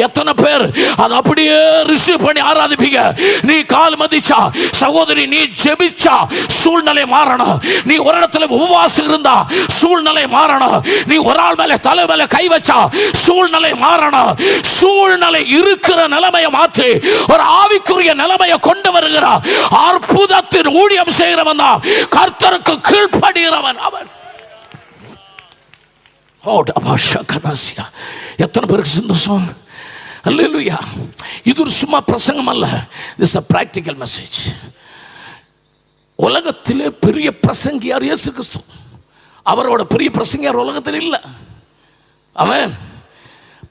எத்தனை பேர் அது அப்படியே ரிசீவ் பண்ணி ஆராதிப்பீங்க. நீ கால் மதிச்சா, சகோதரி நீ ஜெபிச்சா, சூழ்நிலை மாறணும். நீ ஒரு இடத்துல உபவாசம் இருந்தா சூழ்நிலை மாறணும். நீ ஒரு ஆள் மேல தலை மேல கை வச்சா சூழ்நிலை மாறணும். சூழ்நிலை இருக்கிற நிலைமையை மாற்றி ஒரு ஆவிக்குரிய நிலைமையை கொண்டு வருகிறார். அற்புதத்தின் ஊழியம் செய்கிறவன் தான் கர்த்தருக்கு கீழ்ப்படுகிறவன் அவன். எத்தனை பேருக்கு சந்தோஷம்? அல்லேலூயா. இது ஒரு சும்மா பிரசங்கம் அல்ல, திஸ் a practical message. உலகத்திலே பெரிய பிரசங்கியார் இயேசு கிறிஸ்து. அவரோட பெரிய பிரசங்கியார் உலகத்தில் இல்லை. அவன்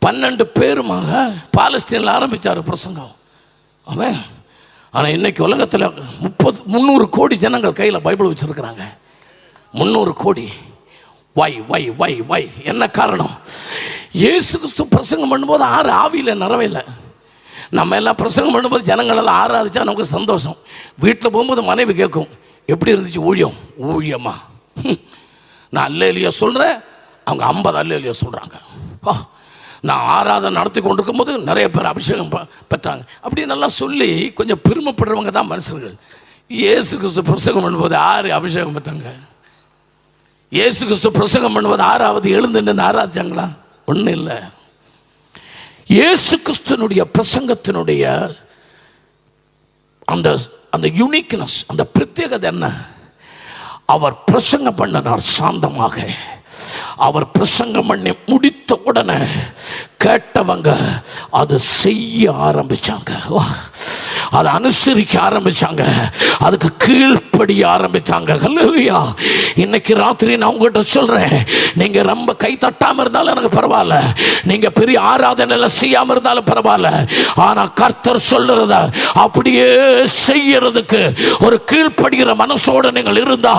12 பேருமாக பாலஸ்தீனில் ஆரம்பித்தார் பிரசங்கம். அவன் ஆனால் இன்னைக்கு உலகத்தில் 300 கோடி ஜனங்கள் கையில் பைபிள் வச்சிருக்கிறாங்க. 300 கோடி. வை என்ன காரணம்? இயேசு கிறிஸ்து பிரசங்கம் பண்ணும்போது 6 ஆவியில் நிறவையில். நம்ம எல்லாம் பிரசங்கம் பண்ணும்போது ஜனங்கள் எல்லாம் ஆராதிச்சா நமக்கு சந்தோஷம். வீட்டில் போகும்போது மனைவி கேட்கும், எப்படி இருந்துச்சு ஊழியமா? நான் அல்லேலூயா சொல்கிறேன், அவங்க 50 அல்லேலூயா சொல்கிறாங்க. நான் ஆராதனை நடத்தி கொண்டிருக்கும் போது நிறைய பேர் அபிஷேகம் பெற்றாங்க. அப்படி நல்லா சொல்லி கொஞ்சம் பெருமைப்படுறவங்க தான் மனுஷர்கள். இயேசு கிறிஸ்து பிரசங்கம் பண்ணும்போது 6 அபிஷேகம் பெற்றாங்க. இயேசு கிறிஸ்து பிரசங்கம் பண்ணுவது 6வது எழுந்துன்னு ஆராதிச்சாங்களா? ஒன்றும் இல்லை. இயேசு கிறிஸ்துனுடைய பிரசங்கத்தினுடைய அந்த அந்த யூனிக்னஸ், அந்த பிரத்யேகதை என்ன? அவர் பிரசங்கம் பண்ணினார் சாந்தமாக. அவர் பிரசங்கம் பண்ணி முடித்த உடனே கேட்டவங்க அதை செய்ய ஆரம்பிச்சாங்க. அதை அனுசரிக்க ஆரம்பிச்சாங்க, அதுக்கு கீழ்ப்படிய ஆரம்பித்தாங்க. ஹல்லேலூயா. இன்னைக்கு ராத்திரி நான் உங்ககிட்ட சொல்றேன், நீங்க ரொம்ப கை தட்டாம இருந்தாலும் எனக்கு பரவாயில்ல, நீங்க பெரிய ஆராதனை செய்யாம இருந்தாலும் பரவாயில்ல, ஆனா கர்த்தர் சொல்றத அப்படியே செய்யறதுக்கு ஒரு கீழ்ப்படுகிற மனசோடு நீங்கள் இருந்தா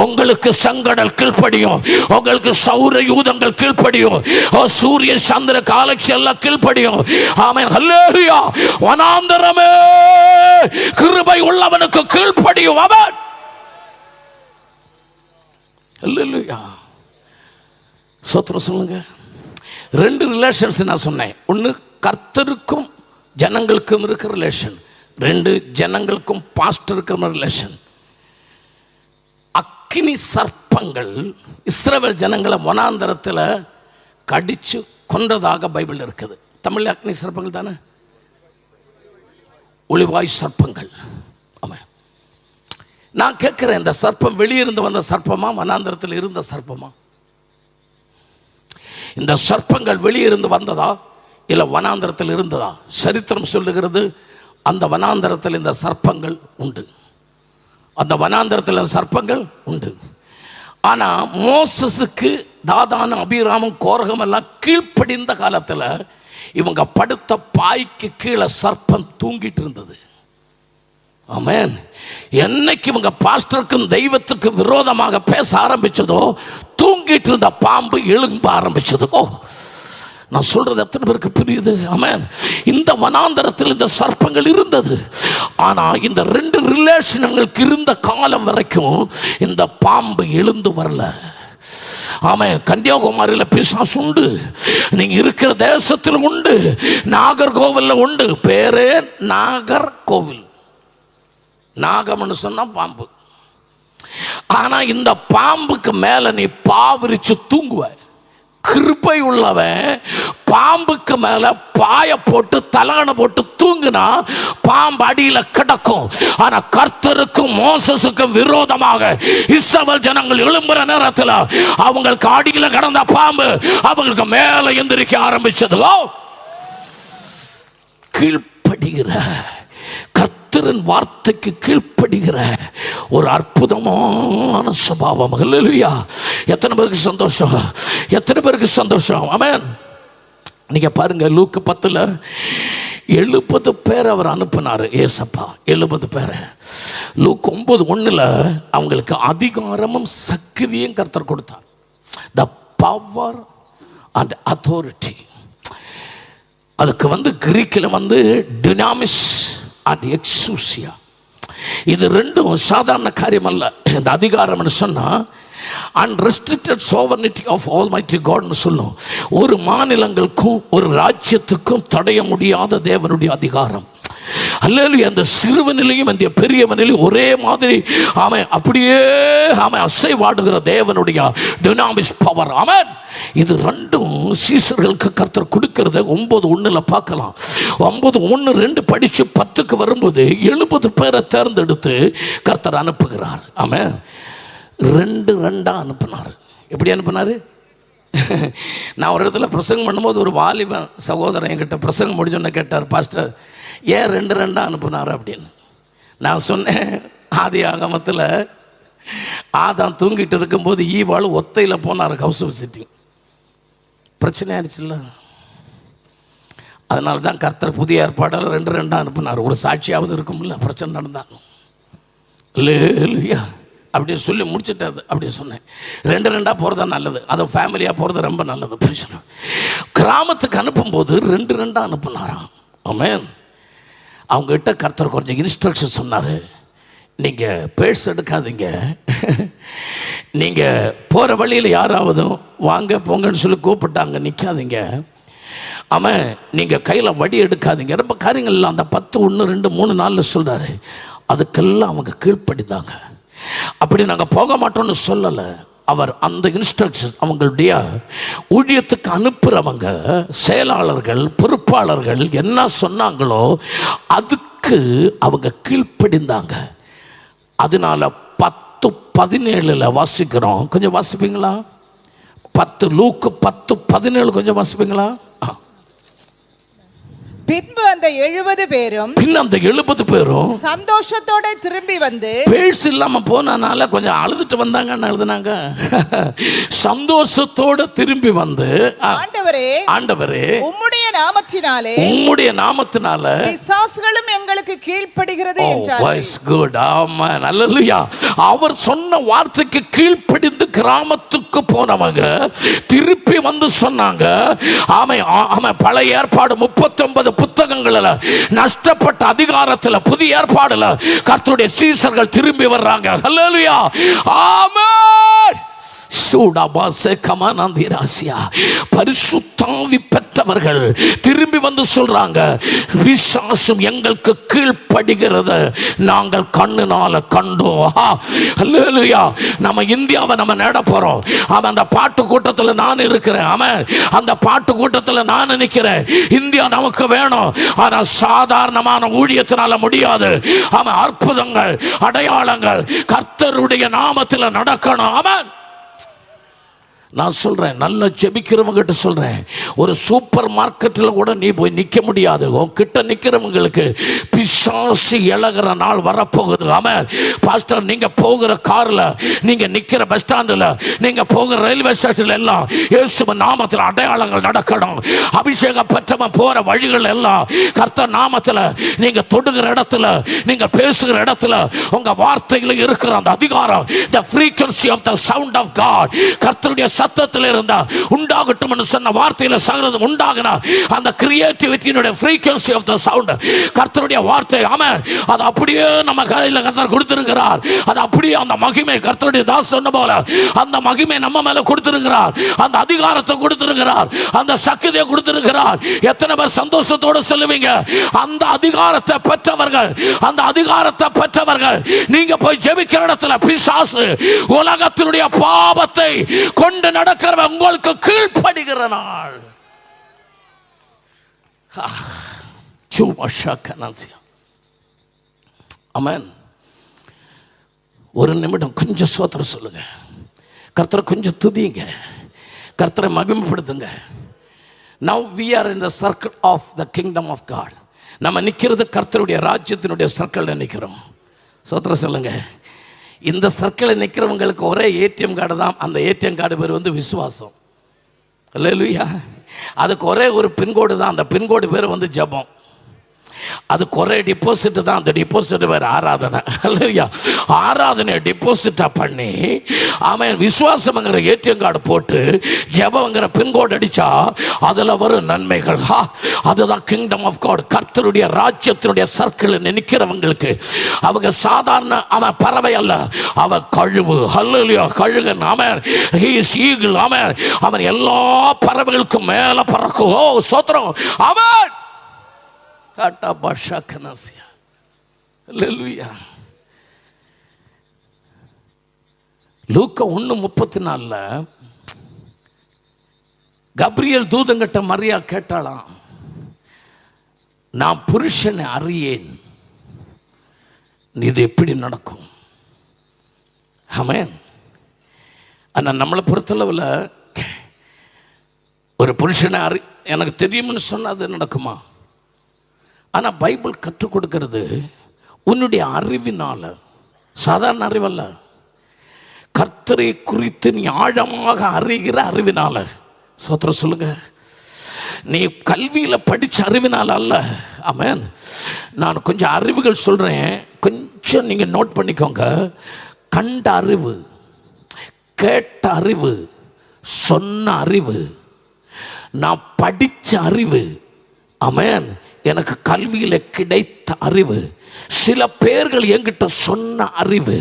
உங்களுக்கு சங்கடல் கீழ்ப்படியும், உங்களுக்கு சௌர யூதங்கள் கீழ்ப்படியும், சூரிய சந்திர காலக்சி எல்லாம் கீழ்ப்படியும். ஆமென். ஹல்லேலூயா. வனாந்தரமே கிருபை உள்ளவனுக்கு கீழ்ப்படியும். அவன் ஹல்லேலூயா. ஸ்தோத்திரம் சொல்லுங்க. ரெண்டு ரிலேஷன்ஸ் நான் சொன்னேன். ஒன்று கர்த்தருக்கும் ஜனங்களுக்கும் இருக்கிற ரிலேஷன், ரெண்டு ஜனங்களுக்கும் பாஸ்டருக்கும் ரிலேஷன். அக்கினி சர்ப்பங்கள் இஸ்ரவேல் ஜனங்களை வனாந்தரத்தில் கடிச்சு கொன்றதாக பைபிள் இருக்குது. தமிழ் அக்னி சர்ப்பங்கள் தானே, ஒளிவாய் சர்ப்பங்கள். ஆமாம். நான் கேட்குறேன், இந்த சர்ப்பம் வெளியிருந்து வந்த சர்ப்பமா, வனாந்தரத்தில் இருந்த சர்ப்பமா? இந்த சர்ப்பங்கள் வெளியிருந்து வந்ததா இல்லை வனாந்தரத்தில் இருந்ததா? சரித்திரம் சொல்லுகிறது அந்த வனாந்தரத்தில் இந்த சர்ப்பங்கள் உண்டு, அந்த வனாந்தரத்தில் சர்ப்பங்கள் உண்டு. ஆனால் மோசஸுக்கு தாதானும் அபிராமும் கோரகம் எல்லாம் கீழ்ப்படிந்த காலத்தில் இவங்க படுத்த பாய்க்கு கீழே சர்ப்பம் தூங்கிட்டு இருந்தது. ஆமென். என்னைக்கு இவங்க பாஸ்டருக்கும் தெய்வத்துக்கும் விரோதமாக பேச ஆரம்பிச்சதோ தூங்கிட்டு இருந்த பாம்பு எழும்ப ஆரம்பிச்சது. ஓ, நான் சொல்றது எத்தனை பேருக்கு புரியுது? ஆமென். இந்த வனாந்தரத்தில் இந்த சர்ப்பங்கள் இருந்தது. ஆனா இந்த ரெண்டு ரிலேஷன்களுக்கு இருந்த காலம் வரைக்கும் இந்த பாம்பு எழுந்து வரல. ஆமென். கன்னியாகுமரியில் பிசாசு உண்டு, நீங்க இருக்கிற தேசத்தில் உண்டு, நாகர்கோவில்ல உண்டு. பேரே நாகர்கோவில். நாகம்னு சொன்னா பாம்பு. ஆனா இந்த பாம்புக்கு மேல நீ பாவிரிச்சு தூங்குவ. கிருபை உள்ளவன் பாம்புக்கு மேல பாய போட்டு தலகணை போட்டு தூங்குனா பாம்பு அடியில கிடக்கும். ஆனா கர்த்தருக்கும் மோசஸுக்கும் விரோதமாக இஸ்ரவேல் ஜனங்கள் எழும்புற நேரத்தில் அவங்களுக்கு அடியில கிடந்த பாம்பு அவங்களுக்கு மேல எந்திரிக்க ஆரம்பிச்சது. கீழ்ப்படுகிற கர்த்தரின் வார்த்தைக்கு கீழ்ப்படுகிற ஒரு அற்புதமான சுபாவம். ஹல்லேலூயா. எத்தனை பேருக்கு சந்தோஷம்? எத்தனை பேருக்கு சந்தோஷம்? ஆமென். நீங்க பாருங்க, லூக்கு 10ல் 70 பேர் அவர் அனுப்பினார் ஏசப்பா. 70 பேர். லூக்கு 9:1 அவங்களுக்கு அதிகாரமும் சக்தியும் கர்த்தர் கொடுத்தார். The power and authority. அதுக்கு கிரீக்கில் டினாமிஸ் அண்ட் எக்ஸூசியா. இது ரெண்டும் சாதாரண காரியம் அல்ல. இந்த அதிகாரம்னு சொன்னா அன்ரெஸ்ட்ரிக்டட் சோவர்னிட்டி ஆஃப் ஆல்மைட்டி காட்னு சொல்லும். ஒரு மாநிலங்களுக்கும் ஒரு ராஜ்யத்துக்கும் தடைய முடியாத தேவனுடைய அதிகாரம். அல்லேலூயா. அந்த சிறுவனிலையும் அந்த பெரியவனிலையும் ஒரே மாதிரி ஆமென் அப்படியே ஆமென் அசைவாடுகிற தேவனுடைய டைனாமிக் பவர். ஆமென். இது ரெண்டும் சீசர்களுக்கு கர்த்தர் கொடுக்கிறத 9:1 பார்க்கலாம். 9:1-2 படிச்சு 10க்கு வரும்போது 70 பேரை தேர்ந்தெடுத்து கர்த்தர் அனுப்புகிறார். ஆமென். 2 அனுப்பினார். எப்படி அனுப்பினார்? நான் ஒரு இடத்துல பிரசங்கம் பண்ணும்போது ஒரு வாலிபன் சகோதரன் என்கிட்ட பிரசங்கம் முடிஞ்சோன்னு கேட்டார், பாஸ்டர் ஏன் 2 அனுப்புனார் அப்படின்னு. நான் சொன்னேன், ஆதி ஆகமத்தில் ஆதாம் தூங்கிட்டு இருக்கும்போது ஈவாள் ஒத்தையில் போனார் ஹவுஸ் விசிட்டிங். பிரச்சனை ஆயிடுச்சுல்ல. அதனால தான் கர்த்தர் புதிய ஏற்பாடால் 2 அனுப்புனார். ஒரு சாட்சியாவது இருக்கும்ல, பிரச்சனை நடந்தாங்க. இல்லையா அப்படின்னு சொல்லி முடிச்சுட்டது. அப்படி சொன்னேன். 2 போகிறது நல்லது, அது ஃபேமிலியாக போகிறது ரொம்ப நல்லது. பிரச்சனை கிராமத்துக்கு அனுப்பும்போது 2 அனுப்புனாராம். ஆமென். அவங்ககிட்ட கர்த்தர் கொஞ்சம் இன்ஸ்ட்ரக்ஷன் சொன்னார். நீங்கள் பேர்ஸ் எடுக்காதீங்க, நீங்கள் போகிற வழியில் யாராவதும் வாங்க போங்கன்னு சொல்லி கூப்பிட்டாங்க, நிற்காதீங்க. ஆமாம், நீங்கள் கையில் வடி எடுக்காதீங்க. ரொம்ப காரியங்கள் அந்த 10:1-2-3-4 சொல்கிறாரு. அதுக்கெல்லாம் அவங்க கீழ்ப்படிந்தாங்க. அப்படி நாங்கள் போக மாட்டோம்னு சொல்லலை. அவர் அந்த இன்ஸ்ட்ரக்ஷன் அவங்களுடைய ஊழியத்துக்கு அனுப்புகிறவங்க செயலாளர்கள் பொறுப்பாளர்கள் என்ன சொன்னாங்களோ அதுக்கு அவங்க கீழ்ப்படிந்தாங்க. அதனால 10:17 வாசிக்கிறோம். கொஞ்சம் வாசிப்பீங்களா? 10 லூக்கு 10:17 கொஞ்சம் வாசிப்பீங்களா? பின்பு அந்த 70 பேரும் அந்த 70 பேரும் சந்தோஷத்தோட திரும்பி வந்து, பேஸ் இல்லாம போனனால கொஞ்சம் அழுதுட்டு வந்தாங்கன்னு எழுதுனாங்க. சந்தோஷத்தோட திரும்பி வந்து, ஆண்டவரே ஆண்டவரே உம்முடைய நாமத்தினாலே பிசாசுகளும் எங்களுக்கு கீழ்ப்படுகிறது என்றார்கள். குட், ஆமென், அல்லேலூயா. அவர் சொன்ன வார்த்தைக்கு கீழ்ப்படிந்து கிராமத்துக்கு போனவங்க திருப்பி வந்து சொன்னாங்க, ஆமை ஆமை, பழைய ஏற்பாடு 39 புத்தகங்கள்ல நஷ்டப்பட்ட அதிகாரத்துல புதிய ஏற்பாடுல கர்த்தருடைய சீசர்கள் திரும்பி வர்றாங்க. ஹல்லேலூயா, ஆமென். பரிசுத்தாவி பெற்றவர்கள் திரும்பி வந்து சொல்றாங்க, விசுவாசம் எங்களுக்கு கீழ்ப்படுகிறது, நாங்கள் கண்ணுனால கண்டோம். அல்லேலூயா. நம்ம இந்தியாவை நம்ம நேட போறோம். அவன் அந்த பாட்டு கூட்டத்தில் நான் இருக்கிறேன். அவன் அந்த பாட்டு கூட்டத்தில் நான் நினைக்கிறேன். இந்தியா நமக்கு வேணும். ஆனா சாதாரணமான ஊழியத்தினால முடியாது. அவன் அற்புதங்கள் அடையாளங்கள் கர்த்தருடைய நாமத்தில் நடக்கணும். அவன் நான் சொல்றேன், நல்லா ஜெபிக்கிறவங்க கிட்ட சொல்றேன், ஒரு சூப்பர் மார்க்கெட்டில் கூட நீ போய் நிற்க முடியாது. உன்கிட்ட நிற்கிறவங்களுக்கு பிசாசு இழகிற நாள் வரப்போகுது. ஆமென். பாஸ்டர், நீங்க போகிற கார்ல, நீங்க நிற்கிற பஸ் ஸ்டாண்டில், நீங்க போகிற ரயில்வே ஸ்டேஷன்ல எல்லாம் இயேசுவின் நாமத்தில் அடையாளங்கள் நடக்கணும். அபிஷேகம் பெற்றவன் போற வழிகள் எல்லாம் கர்த்தர் நாமத்தில், நீங்க தொடுகிற இடத்துல, நீங்க பேசுகிற இடத்துல, உங்க வார்த்தையில் இருக்கிற அந்த அதிகாரம், the frequency of the sound of God, கர்த்தருடைய சத்தத்தில் இருந்தா உண்டாகட்டும் என்று சொன்ன வார்த்தையில சகலம் உண்டாகினா அந்த கிரியேட்டிவிட்டியினுடைய frequency of the sound, கர்த்தருடைய வார்த்தை, ஆமென், அது அப்படியே நம்ம கையில கர்த்தர் கொடுத்திருக்கிறார். அது அப்படியே அந்த மகிமை, கர்த்தருடைய தாஸ் சொன்ன போல அந்த மகிமை நம்ம மேல கொடுத்திருக்கிறார். அந்த அதிகாரத்தை கொடுத்திருக்கிறார். அந்த சக்தியை கொடுத்திருக்கிறார். எத்தனை பேர் சந்தோஷத்தோடு சொல்லுவீங்க, அந்த அதிகாரத்தை பெற்றவர்கள், அந்த அதிகாரத்தை பெற்றவர்கள். நீங்க போய் ஜெபிக்கிற இடத்துல பிசாசு உலகத்தினுடைய பாவத்தை கொண்டு நடக்கிறவன் உங்களுக்கு கீழ்ப்படுகிற நாள். ஆமென். ஒரு நிமிடம் கொஞ்சம் ஸ்தோத்திரம் சொல்லுங்க, கர்த்தரை கொஞ்சம் துதிங்க, கர்த்தரை மகிமைப்படுத்துங்க. Now we are in the circle of the kingdom of God. நம்ம நிற்கிறது கர்த்தருடைய ராஜ்யத்தினுடைய சர்க்கிளில் நிற்கிறோம். ஸ்தோத்திரம் சொல்லுங்க. இந்த சர்க்கிளில் நிற்கிறவங்களுக்கு ஒரே ஏடிஎம் கார்டு தான். அந்த ஏடிஎம் கார்டு பேர் வந்து விசுவாசம். அல்லேலூயா. அதுக்கு ஒரே ஒரு பின்கோடு தான். அந்த பின்கோடு பேர் வந்து ஜெபம். அதுக்கு ஒரே டிபாசிட் தான். அந்த டிபாசிட் வேறு ஆராதனை. அல்லேலூயா. ஆராதனை டிபாசிட்டா பண்ணி, அவன் விசுவாசம்ங்கிற ஏடிஎம் கார்டு போட்டு ஜெபம்ங்கிற பின்கோடு அடிச்சா அதில் வரும் நன்மைகள். அதுதான் கிங்டம் ஆஃப் காட். கர்த்தருடைய ராஜ்யத்தினுடைய சர்க்கிளில் நிற்கிறவங்களுக்கு அவங்க சாதாரண அவன் பறவை அல்ல, அவன் கழுவு. அல்லேலூயா, கழுகன். அவன் he is eagle. அவன் எல்லா பறவைகளுக்கும் மேல பறக்கும். ஓ ஸ்தோத்திரம். அவன் காட்டா பாஷா கனாசியா. அல்லேலூயா. லூக்கா 1:34 கப்ரியேல் தூதங்கிட்ட மரியா கேட்டாளாம், நான் புருஷனை அறியேன், இது எப்படி நடக்கும்? ஆமென். ஆனால் நம்மளை பொறுத்தளவில் ஒரு புருஷனை எனக்கு தெரியும்னு சொன்னால் அது நடக்குமா? ஆனால் பைபிள் கற்றுக் கொடுக்கிறது உன்னுடைய அறிவினால, சாதாரண அறிவல்ல, கர்த்தரை குறித்து நீ ஆழமாக அறிகிற அறிவினால. ஸ்தோத்திரம் சொல்லுங்க. நீ கல்வியில் படித்த அறிவினால அல்ல. ஆமென். நான் கொஞ்சம் அறிவுகள் சொல்கிறேன், கொஞ்சம் நீங்கள் நோட் பண்ணிக்கோங்க. கண்ட அறிவு, கேட்ட அறிவு, சொன்ன அறிவு, நான் படித்த அறிவு, ஆமென், எனக்கு கல்வியில் கிடைத்த அறிவு, சில பேர்கள் என்கிட்ட சொன்ன அறிவு,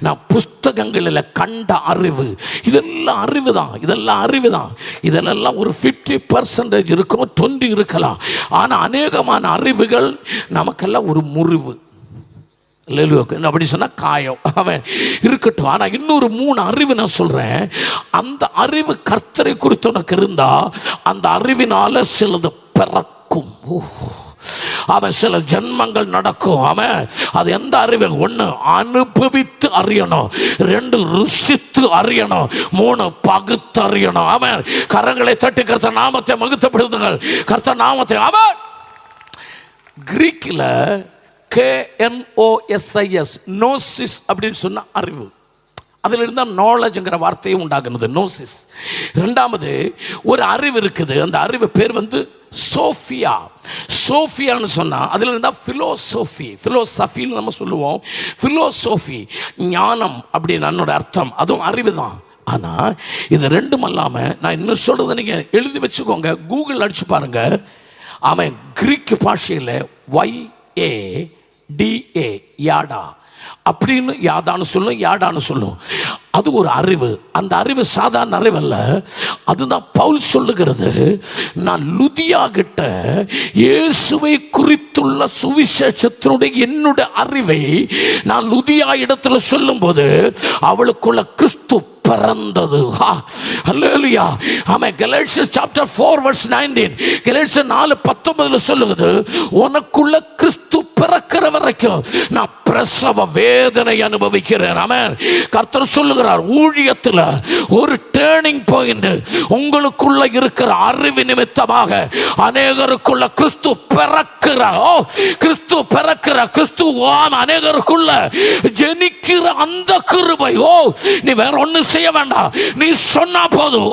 நான் புஸ்தகங்களில் கண்ட அறிவு, இதெல்லாம் அறிவு தான். இதெல்லாம் அறிவு தான். இதெல்லாம் ஒரு 50% இருக்கும், 20 இருக்கலாம். ஆனால் அநேகமான அறிவுகள் நமக்கெல்லாம் ஒரு முறிவு. அப்படி சொன்னா காயம் அவன் இருக்கட்டும். ஆனால் இன்னொரு 3 அறிவு நான் சொல்றேன். அந்த அறிவு கர்த்தரை குறித்து உனக்கு இருந்தா அந்த அறிவினால சிலது பிறக்கும். அவன் சில ஜென்மங்கள் நடக்கும். அவன் அது எந்த அறிவு? 1 அனுபவித்து அறியணும், 2 ருசித்து அறியணும், 3 பகுத்து அறியணும். அவன் கரங்களை தட்டி கர்த்தர் நாமத்தை மகிமைப்படுத்துங்கள். கர்த்தர் நாமத்தை அவன் கிரீக்கில் KNOSIS, நோசிஸ் அப்படின்னு சொன்ன அறிவு. அதில் இருந்தால் நாலேஜ்ங்கிற வார்த்தையும் உண்டாகுனது, நோசிஸ். ரெண்டாவது ஒரு அறிவு இருக்குது, அந்த அறிவு பேர் சோஃபியா. சோஃபியான்னு சொன்னால் அதில் இருந்தால் ஃபிலோசஃபின்னு நம்ம சொல்லுவோம். ஃபிலோசோஃபி ஞானம் அப்படின்னு என்னோட அர்த்தம், அதுவும் அறிவு தான். ஆனால் இது ரெண்டும் அல்லாமல் நான் இன்னும் சொல்கிறத நீங்கள் எழுதி வச்சுக்கோங்க, கூகுள் அடிச்சு பாருங்க. அவன் கிரீக் பாஷையில் YADA, யாடா அப்படின்னு யாதான்னு சொல்லும், யாடான்னு சொல்லும். அது ஒரு அறிவு. அந்த அறிவு சாதாரண அறிவு அல்ல. அதுதான் பவுல் சொல்லுகிறது, நான் லுதியா கிட்ட இயேசுவை குறித்துள்ள சுவிசேஷத்தினுடைய என்னுடைய அறிவை நான் லுதியா இடத்துல சொல்லும் போது அவளுக்குள்ள கிறிஸ்து பிறந்தது. ஹல்லேலூயா. ஆமென். கலாத்தியர் chapter 4 verse 19, கலாத்தியர் 4:19 சொல்லுகிறது, உனக்குள்ள கிறிஸ்து பிறக்கிற வரைக்கும் நான் பிரசவ வேதனை அனுபவிக்கிறேன். ஆமென். கர்த்தர் சொல்லுகிறார், ஊழியத்தில் ஒரு டேர்னிங் பாயிண்ட் உங்களுக்குள்ள இருக்கிற அறிவு நிமித்தமாக அநேகருக்குள்ள கிறிஸ்து பிறக்கிறார். கிறிஸ்து பிறக்கிற, கிறிஸ்து அநேகருக்குள்ள ஜெனிக்கிற அந்த கிருபை. நீ வேற ஒண்ணு செய்ய வேண்டாம், நீ சொன்னா போதும்.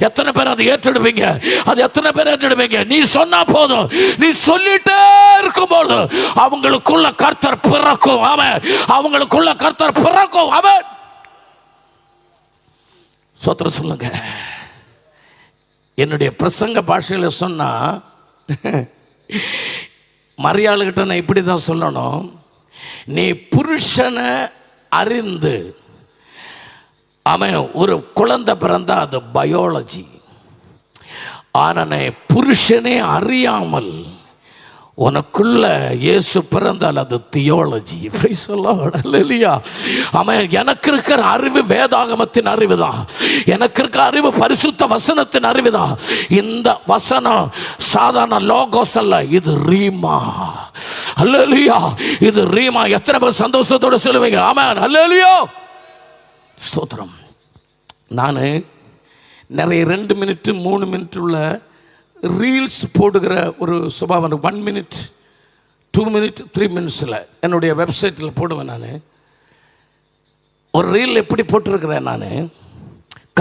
எத்தனை பேர் அதை ஏற்றெடுப்பீங்க? அது எத்தனை பேர் ஏற்றெடுப்பீங்க? நீ சொன்னா போதும். நீ சொல்லிட்டே இருக்கும்போது அவங்களுக்குள்ள கர்த்தர் பிறக்கும். ஆமென். அவங்களுக்குள்ள கர்த்தர் பிறக்கும். ஆமென். ஸ்தோத்திரம் சொல்லுங்க. என்னுடைய பிரசங்க பாஷையில் சொன்னா, மரியாளுகிட்ட நான் இப்படி தான் சொல்லணும், நீ புருஷனை அறிந்து அவன் ஒரு குழந்தை பிறந்தா அது பயாலஜி. ஆனால் புருஷனே அறியாமல் உனக்குள்ள இயேசு பிறந்தால் அது தியோலஜி. அவன் எனக்கு இருக்கிற அறிவு வேதாகமத்தின் அறிவு தான், எனக்கு இருக்கிற அறிவு பரிசுத்த வசனத்தின் அறிவு தான். இந்த வசனம் சாதாரண லோகோஸ் அல்ல, இது ரீமா. அல்லேலூயா. இது ரீமா. எத்தனை பேர் சந்தோஷத்தோட சொல்லுவீங்க? ஆமென். அல்லேலூயா. ஸ்தோத்திரம். நான் நிறைய 2 மினிட் 3 மினிட் உள்ள ரீல்ஸ் போடுகிற ஒரு சுபாவம் 1 மினிட் 2 மினிட் 3 மினிட்ஸில் என்னுடைய வெப்சைட்டில் போடுவேன். நான் ஒரு ரீல் எப்படி போட்டிருக்கிறேன், நான்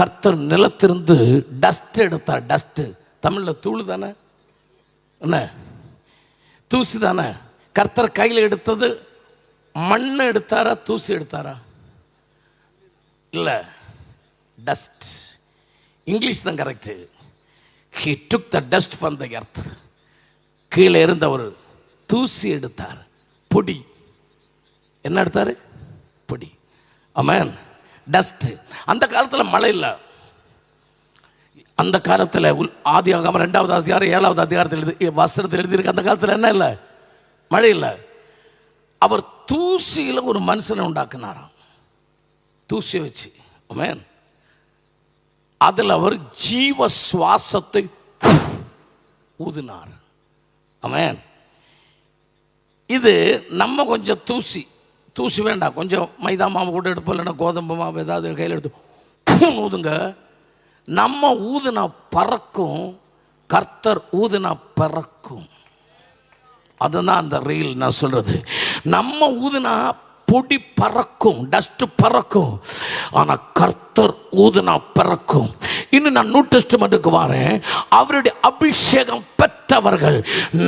கர்த்தர் நிலத்திலிருந்து டஸ்ட் எடுத்தார். டஸ்ட்டு தமிழில் தூள் தானே, என்ன தூசி தானே. கர்த்தர் கையில் எடுத்தது மண் எடுத்தாரா தூசி எடுத்தாரா? இல்லை, டஸ்ட். இங்கிலீஷ் தான் correct. He took the dust from the earth. கீழே இருந்த ஒரு தூசி எடுத்தார், பொடி. என்ன எடுத்தார்? பொடி. ஆமென். டஸ்ட். அந்த காலத்தில் மழை இல்லை. அந்த காலத்தில் ஆதியாகமம் 2வது அதிகாரம் 7வது அதிகாரத்தில் வசனத்தில் எழுதியிருக்கு, அந்த காலத்தில் என்ன இல்லை? மழை இல்லை. அவர் தூசியில் ஒரு மனுஷனை உண்டாக்குனாராம், தூசியை வச்சு. ஆமென். அதில் அவர் ஜீவ சுவாசத்தை ஊதினார். ஆமென். இது நம்ம கொஞ்சம் தூசி வேண்டாம், கொஞ்சம் மைதா மாவு கூட எடுப்போம், இல்லைன்னா கோதுமை மாவு ஏதாவது கையில் எடுத்து ஊதுங்க. நம்ம ஊதுனா பறக்கும், கர்த்தர் ஊதுனா பறக்கும். அதுதான் அந்த ரீல் நான் சொல்றது. நம்ம ஊதுனா பொடி பறக்கும், டஸ்ட் பறக்கும். ஆனால் கர்த்தர் ஊதுனா பறக்கும். இன்னும் நான் நியூ டெஸ்டமென்ட்க்கு வரேன். அவருடைய அபிஷேகம் பெற்றவர்கள்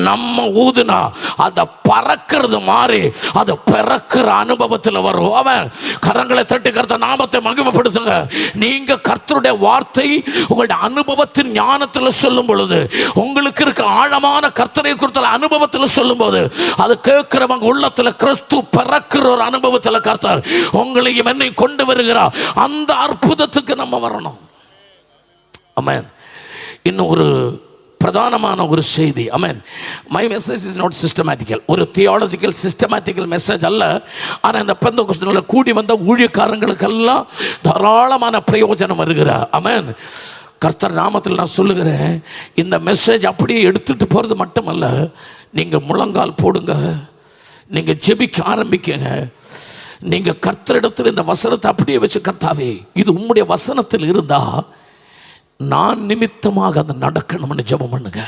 நம்ம ஊதுனா அதை பறக்கிறது மாதிரி அதை பிறக்கிற அனுபவத்தில் வரும். அவன் கரங்களை தட்டி கர்த்தர் நாமத்தை மகிமைப்படுத்துங்க. நீங்க கர்த்தருடைய வார்த்தை உங்களுடைய அனுபவத்தின் ஞானத்தில் சொல்லும் பொழுது, உங்களுக்கு இருக்க ஆழமான கர்த்தரை குறித்த அனுபவத்தில் சொல்லும் போது, அது கேட்கிறவங்க உள்ளத்தில் கிறிஸ்து பிறக்கிற ஒரு அனுபவத்தில் கர்த்தர் உங்களையும் என்னை கொண்டு வருகிறார். அந்த அற்புதத்துக்கு நம்ம வரணும். ஆமென். இன்னும் ஒரு பிரதானமான ஒரு செய்தி. ஆமென். My message is not systematical, ஒரு தியாலஜிக்கல் சிஸ்டமேட்டிக்கல் மெசேஜ் அல்ல. ஆனால் இந்த பெந்தெகோஸ்தேல கூடி வந்த ஊழியக்காரங்களுக்கெல்லாம் தாராளமான பிரயோஜனம் வருகிறார். ஆமென். கர்த்தர் நாமத்தில் நான் சொல்லுகிறேன், இந்த மெசேஜ் அப்படியே எடுத்துட்டு போகிறது மட்டுமல்ல, நீங்கள் முழங்கால் போடுங்க, நீங்கள் ஜெபிக்க ஆரம்பிக்கங்க. நீங்கள் கர்த்தரிடத்தில் இந்த வசனத்தை அப்படியே வச்சு, கர்த்தாவே இது உம்முடைய வசனத்தில் இருந்தா நான் நிமித்தமாக அதை நடக்கணும்னு ஜெபம் பண்ணுங்க.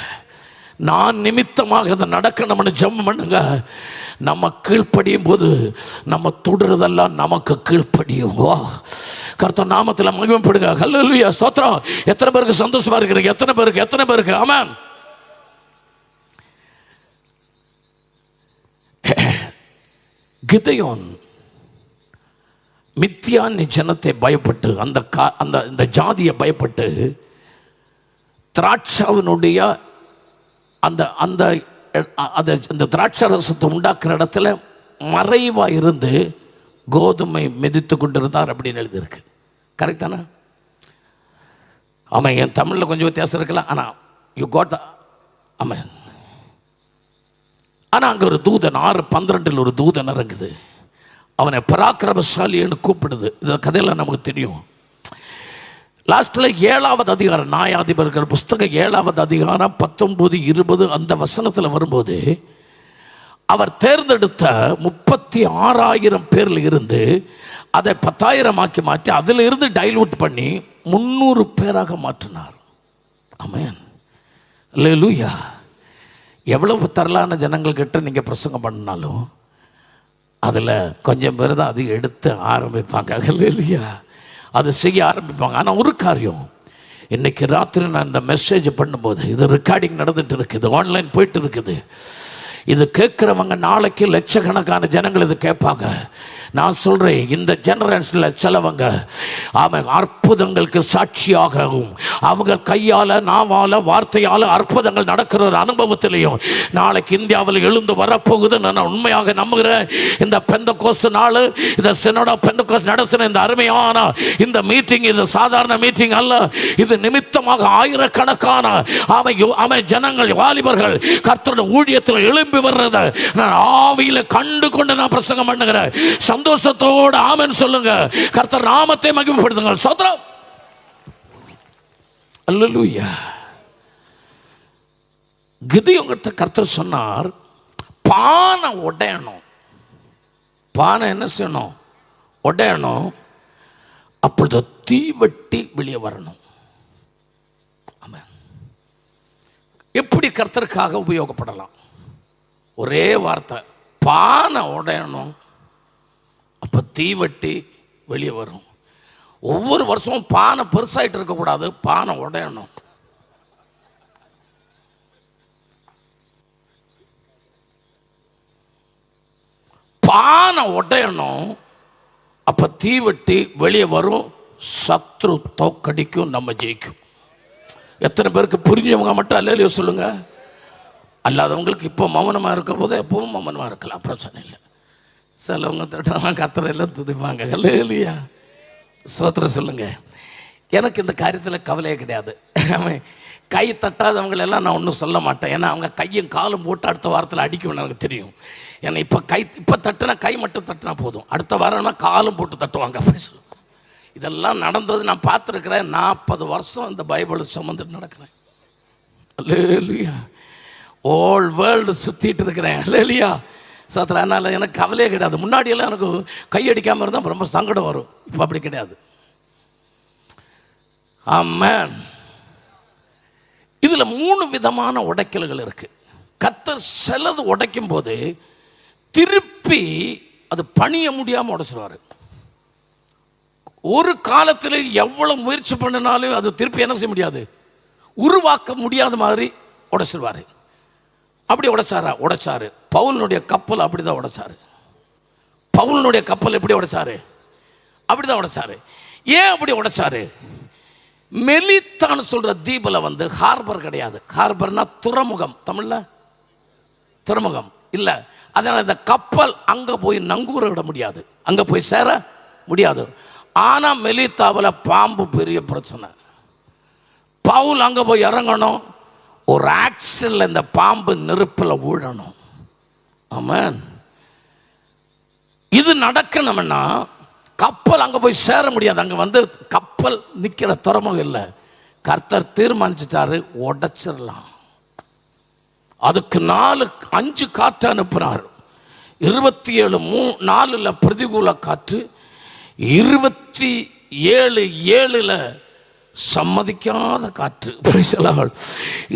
நான் நிமித்தமாக அதை நடக்கணும்னு ஜெபம் பண்ணுங்க. நம்ம கீழ்ப்படியும் போது நம்ம தொடுறதெல்லாம் நமக்கு கீழ்ப்படியும். வா, கர்த்தர் நாமத்தில் மகிமைப்படுங்க. ஹல்லேலூயா, ஸ்தோத்திரம். எத்தனை பேருக்கு சந்தோஷமா இருக்கிறீங்க? எத்தனை பேருக்கு ஆமென். கிதயோன் மித்தியான் ஜனத்தை பயப்பட்டு, அந்த ஜாதியை பயப்பட்டு, திராட்சாவினுடைய அந்த திராட்சை ரசத்தை உண்டாக்குற இடத்துல மறைவா இருந்து கோதுமை மிதித்து கொண்டிருந்தார் அப்படின்னு எழுதியிருக்கு. கரெக்ட் தானே? ஆமாம், என் தமிழில் கொஞ்சம் வித்தியாசம் இருக்கலாம். ஆனால் யூ காட் ஆமாம். ஆனால் அங்கே ஒரு தூதன் 6:12 ஒரு தூதன் இறங்குது. அவனை பராக்கிரமசாலின்னு கூப்பிடுது. இந்த கதையெல்லாம் நமக்கு தெரியும். லாஸ்ட்ல 7வது அதிகாரம், நியாயாதிபதிகள் புஸ்தகம் 7வது அதிகாரம் 19, 20 அந்த வசனத்தில் வரும்போது, அவர் தேர்ந்தெடுத்த 36,000 பேர்ல இருந்து அதை 10,000 மாற்றி அதில் இருந்து டைலூட் பண்ணி 300 பேராக மாற்றினார். ஆமென், அல்லேலூயா. எவ்வளவு தரலான ஜனங்கள் கிட்ட நீங்கள் பிரசங்கம் பண்ணினாலும் அதில் கொஞ்சம் பேர் தான் அது எடுத்து ஆரம்பிப்பாங்க. அல்லேலூயா, அதை செய்ய ஆரம்பிப்பாங்க. ஆனால் ஒரு காரியம், இன்னைக்கு ராத்திரி நான் இந்த மெசேஜ் பண்ணும்போது, இது ரெக்கார்டிங் நடந்துட்டு இருக்குது, ஆன்லைன் போயிட்டு இருக்குது. இது கேட்குறவங்க நாளைக்கு லட்சக்கணக்கான ஜனங்கள் இது கேட்பாங்க. நான் சொல்கிறேன், இந்த ஜெனரேஷனில் சிலவங்க அவன் அற்புதங்களுக்கு சாட்சியாகவும் அவங்க கையால், நாவால், வார்த்தையால் அற்புதங்கள் நடக்கிற ஒரு அனுபவத்திலையும் நாளைக்கு இந்தியாவில் எழுந்து வரப்போகுது நான் உண்மையாக நம்புகிறேன். இந்த பெந்தகோஸ்து நாள், இந்த சினோடா பெந்தகோஸ்து நடத்தின இந்த அருமையான இந்த மீட்டிங், இது சாதாரண மீட்டிங் அல்ல. இது நிமித்தமாக ஆயிரக்கணக்கான அவன் ஜனங்கள், வாலிபர்கள் கர்த்தருடைய ஊழியத்தில் எழும்பி வர்றதை நான் ஆவியில கண்டு கொண்டு நான் பிரசங்கம் பண்ணுகிறேன். சந்தோஷத்தோடு ஆமென் சொல்லுங்க. கர்த்தர் நாமத்தை மகிமைப்படுத்துங்க. ஸ்தோத்திரம், அல்லேலூயா. கிதியோன்கிட்ட கர்த்தர் சொன்னார், பானை உடையணும். பானை என்ன செய்யணும்? உடையணும். அப்பொழுது தீவட்டி வெளியே வரணும். ஆமென். எப்படி கர்த்தருக்காக உபயோகப்படலாம்? ஒரே வார்த்தை, பானை உடையணும், அப்போ தீவட்டி வெளியே வரும். ஒவ்வொரு வருஷமும் பானை பெருசாயிட்டு இருக்கக்கூடாது, பானை உடையணும். பானை உடையணும், அப்போ தீவட்டி வெளியே வரும். சத்ரு தோக்கடிக்கும், நம்ம ஜெயிக்கும். எத்தனை பேருக்கு புரிஞ்சவங்க மட்டும் அல்லேலூயா சொல்லுங்க. அல்லாதவங்களுக்கு இப்போ மௌனமாக இருக்க போது எப்பவும் மௌனமாக இருக்கலாம், பிரச்சனை இல்லை. சிலவங்க திட்டலாம், கர்த்தரெல்லாம் துதிப்பாங்க. அல்லேலூயா, ஸ்தோத்திரம் சொல்லுங்க. எனக்கு இந்த காரியத்தில் கவலையே கிடையாது. கை தட்டாதவங்களெல்லாம் நான் ஒன்றும் சொல்ல மாட்டேன். ஏன்னா அவங்க கையும் காலும் போட்டு அடுத்த வாரத்தில் அடிக்கும், எனக்கு தெரியும். ஏன்னா இப்போ தட்டுனா கை மட்டும் தட்டினா போதும், அடுத்த வாரம்னா காலும் போட்டு தட்டுவாங்க. அப்படி சொல்லுவாங்க. இதெல்லாம் நடந்தது நான் பார்த்துருக்குறேன். 40 வருஷம் இந்த பைபிளை சுமந்துட்டு நடக்கிறேன். அல்லேலூயா, ஓல் வேர்ல்டு சுற்றிட்டு இருக்கிறேன். அல்லேலூயா, சோத்திரம். அதனால் எனக்கு கவலையே கிடையாது. முன்னாடியெல்லாம் எனக்கு கையடிக்காமல் இருந்தால் ரொம்ப சங்கடம் வரும். இப்போ அப்படி கிடையாது. ஆமென். இதில் 3 விதமான உடைக்கல்கள் இருக்கு. கர்த்தர் சிலது உடைக்கும் போது திருப்பி அது பணிய முடியாமல் உடைச்சிருவார். ஒரு காலத்தில் எவ்வளவு முயற்சி பண்ணினாலும் அது திருப்பி என்ன செய்ய முடியாது, உருவாக்க முடியாத மாதிரி உடைச்சிருவார். அப்படி உடைச்சாரு. பவுலினுடைய கப்பல் அப்படிதான் உடைச்சாரு. பவுலினுடைய கப்பல் எப்படி உடைச்சாரு? அப்படிதான் உடைச்சாரு. ஏன் அப்படி உடைச்சாரு? மெலித்தான்னு சொல்ற தீபல ஹார்பர் கிடையாது. ஹார்பர்னா துறைமுகம், தமிழ்ல துறைமுகம் இல்ல. அதனால இந்த கப்பல் அங்க போய் நங்கூர விட முடியாது, அங்க போய் சேர முடியாது. ஆனா மெலித்தாவில் பாம்பு பெரிய பிரச்சனை. பவுல் அங்க போய் இறங்கணும், ஒரு ஆக்ஷன்ல இந்த பாம்பு நெருப்பில் ஊழணும். ஆமென். இது நடக்கணும்னா கப்பல் அங்க போய் சேர முடியாது. அங்க கப்பல் நிக்கிற துறைமுகம் இல்லை. கர்த்தர் தீர்மானிச்சிட்டாரு, உடைச்சிடலாம். அதுக்கு 4-5 காற்று அனுப்பினார். 27:4 பிரதிகூல காற்று, 27:7 சம்மதிக்காத காற்று.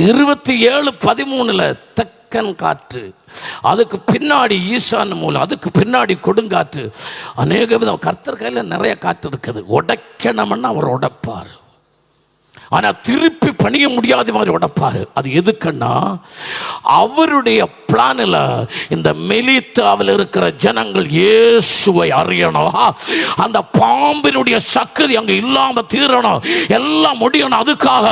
27:13 தெக்கன் காற்று, அதுக்கு பின்னாடி ஈசான மூலம், அதுக்கு பின்னாடி கொடுங்காற்று, அநேக விதம். கர்த்தர் கையில் நிறைய காற்று இருக்குது. உடைக்கணும்னா அவர் உடைப்பார், ஆனா திருப்பி பணிய முடியாத மாதிரி உடைப்பாரு. அது எதுக்குன்னா அவருடைய பிளானில் இந்த மெலித்தாவில் இருக்கிற ஜனங்கள் இயேசுவை அறியணும். அந்த பாம்பினுடைய சக்தி அங்க இல்லாம தீரணும், எல்லாம் முடியணும். அதுக்காக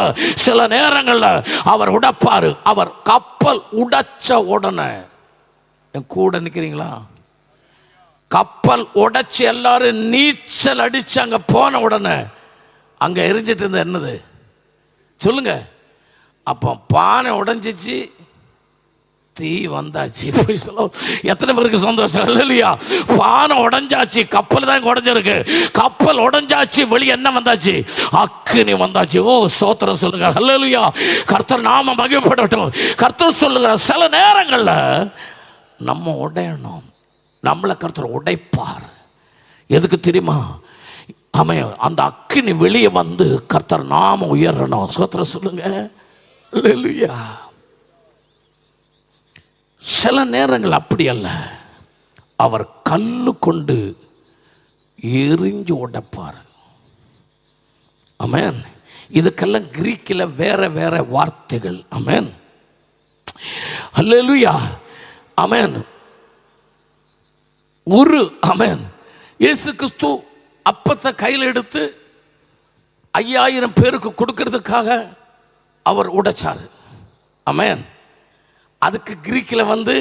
சில நேரங்களில் அவர் உடைப்பாரு. அவர் கப்பல் உடைச்ச உடனே, என் கூட நிக்கிறீங்களா? கப்பல் உடைச்சு எல்லாரும் நீச்சல் அடிச்சு அங்க போன உடனே அங்க எரிஞ்சிட்டு இருந்த என்னது சொல்லுங்க? அப்போ பானை உடைஞ்சிச்சு, தீ வந்தாச்சு. போய் சொல்ல எத்தனை பேருக்கு சந்தோஷம் இல்லையா? பானை உடைஞ்சாச்சு, கப்பல் தான் உடைஞ்சிருக்கு. கப்பல் உடைஞ்சாச்சு, வெளியே என்ன வந்தாச்சு? அக்கினி வந்தாச்சு. ஓ சோத்திரம் சொல்லுங்க, அல்லேலூயா. கர்த்தர் நாம மகிமைப்படட்டும். கர்த்தர் சொல்லுகிற சில நேரங்களில் நம்ம உடையணும், நம்மளை கர்த்தர் உடைப்பார். எதுக்கு தெரியுமா? ஆமென். அந்த அக்கினி வெளியே வந்து கர்த்தர் நாம உயரணும். சோத்திரம் சொல்லுங்க, அல்லேலூயா. சில நேரங்கள் அப்படி அல்ல, அவர் கல்லு கொண்டு எரிஞ்சு உடைப்பார். ஆமென். இதுக்கெல்லாம் கிரீக்கில் வேற வேற வார்த்தைகள். ஆமென், அல்லேலூயா. ஆமென். ஆமென். இயேசு கிறிஸ்து அப்பத்தை கையில் எடுத்து 5000 பேருக்கு கொடுக்கறதுக்காக அவர் உடைச்சார். ஆமென். அதுக்கு கிரீக்கில் வந்து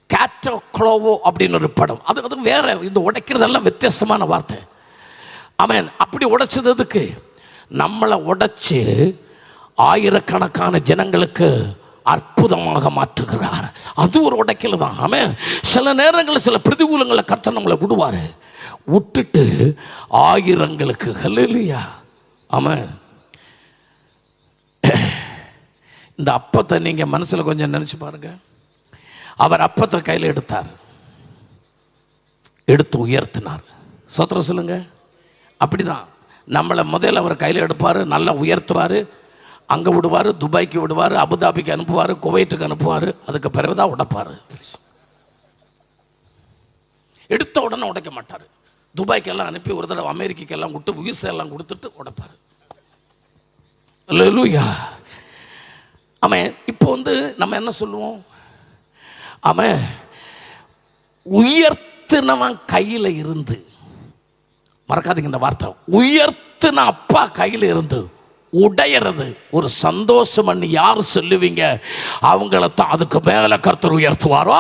கேட்டோக்ளோவோ அப்படின்னு ஒரு படம். அது வேற. இந்த உடைக்கிறதெல்லாம் வித்தியாசமான வார்த்தை. ஆமென். அப்படி உடைச்சதுக்கு நம்மளை உடைச்சு ஆயிரக்கணக்கான ஜனங்களுக்கு அற்புதமாக மாற்றுகிறார். அது ஒரு உடைக்கல் தான். ஆமென். சில நேரங்களில் சில பிரதிகூலங்களை கர்த்தர் நம்மளை விடுவார், விட்டுட்டு ஆயிரங்களுக்கு. ஹல்லேலூயா. ஆமென். இந்த அப்பத்தை நீங்க மனசுல கொஞ்சம் நினைச்சு பாருங்க. அவர் அப்பத்தை கையில் எடுத்தார், எடுத்து உயர்த்தினார். சோத்திரம் சொல்லுங்க. அப்படிதான் நம்மளை முதல்ல அவர் கையில் எடுப்பார், நல்லா உயர்த்துவார், அங்கே விடுவார், துபாய்க்கு விடுவார், அபுதாபிக்கு அனுப்புவார், குவைட்டுக்கு அனுப்புவார். அதுக்கு பிறகுதான் உடைப்பார். எடுத்த உடனே உடைக்க மாட்டார். துபாய்க்கெல்லாம் அனுப்பி ஒரு தடவை அமெரிக்கெல்லாம் விட்டு விசா எல்லாம் கொடுத்துட்டு உடைப்பார். அல்லேலூயா. ஆமென். இப்போ வந்து நம்ம என்ன சொல்லுவோம்? ஆமென். உயர்த்தினவன் கையில் இருந்து, மறக்காதீங்க இந்த வார்த்தை, உயர்த்தின அப்பா கையில் இருந்து உடையிறது ஒரு சந்தோஷம். யார் சொல்லுவீங்க? அவங்கள தான் அதுக்கு மேல கர்த்தர் உயர்த்துவாரோ.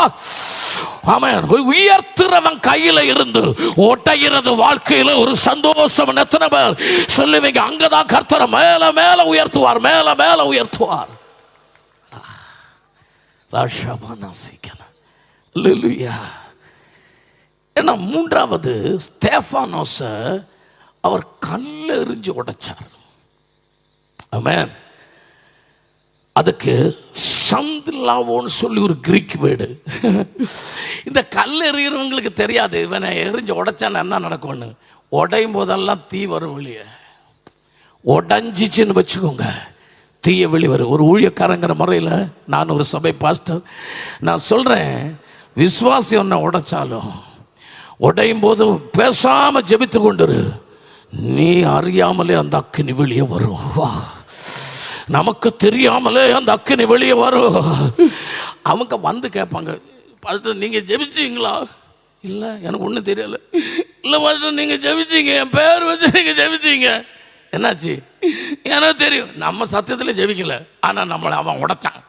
ஆமென். உயர்த்துறவன் கையில இருந்து உடையிறது வாழ்க்கையில ஒரு சந்தோஷம். எத்தனை பேர் சொல்லுவீங்க? அங்கதான் கர்த்தர் மேல மேல உயர்த்துவார், மேல மேல உயர்த்துவார். ஏன்னா மூன்றாவது ஸ்தேஃபானோஸ அவர் கல்ல எறிஞ்சு உடைச்சார். ஆமென். அதுக்கு சந்திலாவோன்னு சொல்லி ஒரு கிரீக் வேர்டு. இந்த கல் எறிகிறவங்களுக்கு தெரியாது இவனை எரிஞ்சு உடைச்சான்னு என்ன நடக்கும்னு. உடையும் போதெல்லாம் தீ வரும் வெளியே. உடைஞ்சிச்சின்னு வச்சுக்கோங்க, தீய வெளி வரும். ஒரு ஊழியக்காரங்கிற முறையில் நான் ஒரு சபை பாஸ்டர், நான் சொல்கிறேன், விசுவாசி ஒன்றை உடைச்சாலும் உடையும் போது பேசாம ஜெபித்து கொண்டிரு, நீ அறியாமலே அந்த அக்கினி வெளியே வரும். நமக்கு தெரியாமலே அந்த அக்கினி வெளியே வரும். அவங்க வந்து கேட்பாங்க, பாஸ்டர் நீங்கள் ஜெபிச்சிங்களா? இல்லை, எனக்கு ஒன்றும் தெரியல. இல்லை பாஸ்டர் நீங்கள் ஜெபிச்சிங்க, என் பேர் வச்சு நீங்கள் ஜெபிச்சிங்க. என்னாச்சு? எனக்கு தெரியும். நம்ம சத்தியத்தில் ஜெபிக்கல, ஆனால் நம்மளை அவன் உடைச்சான்.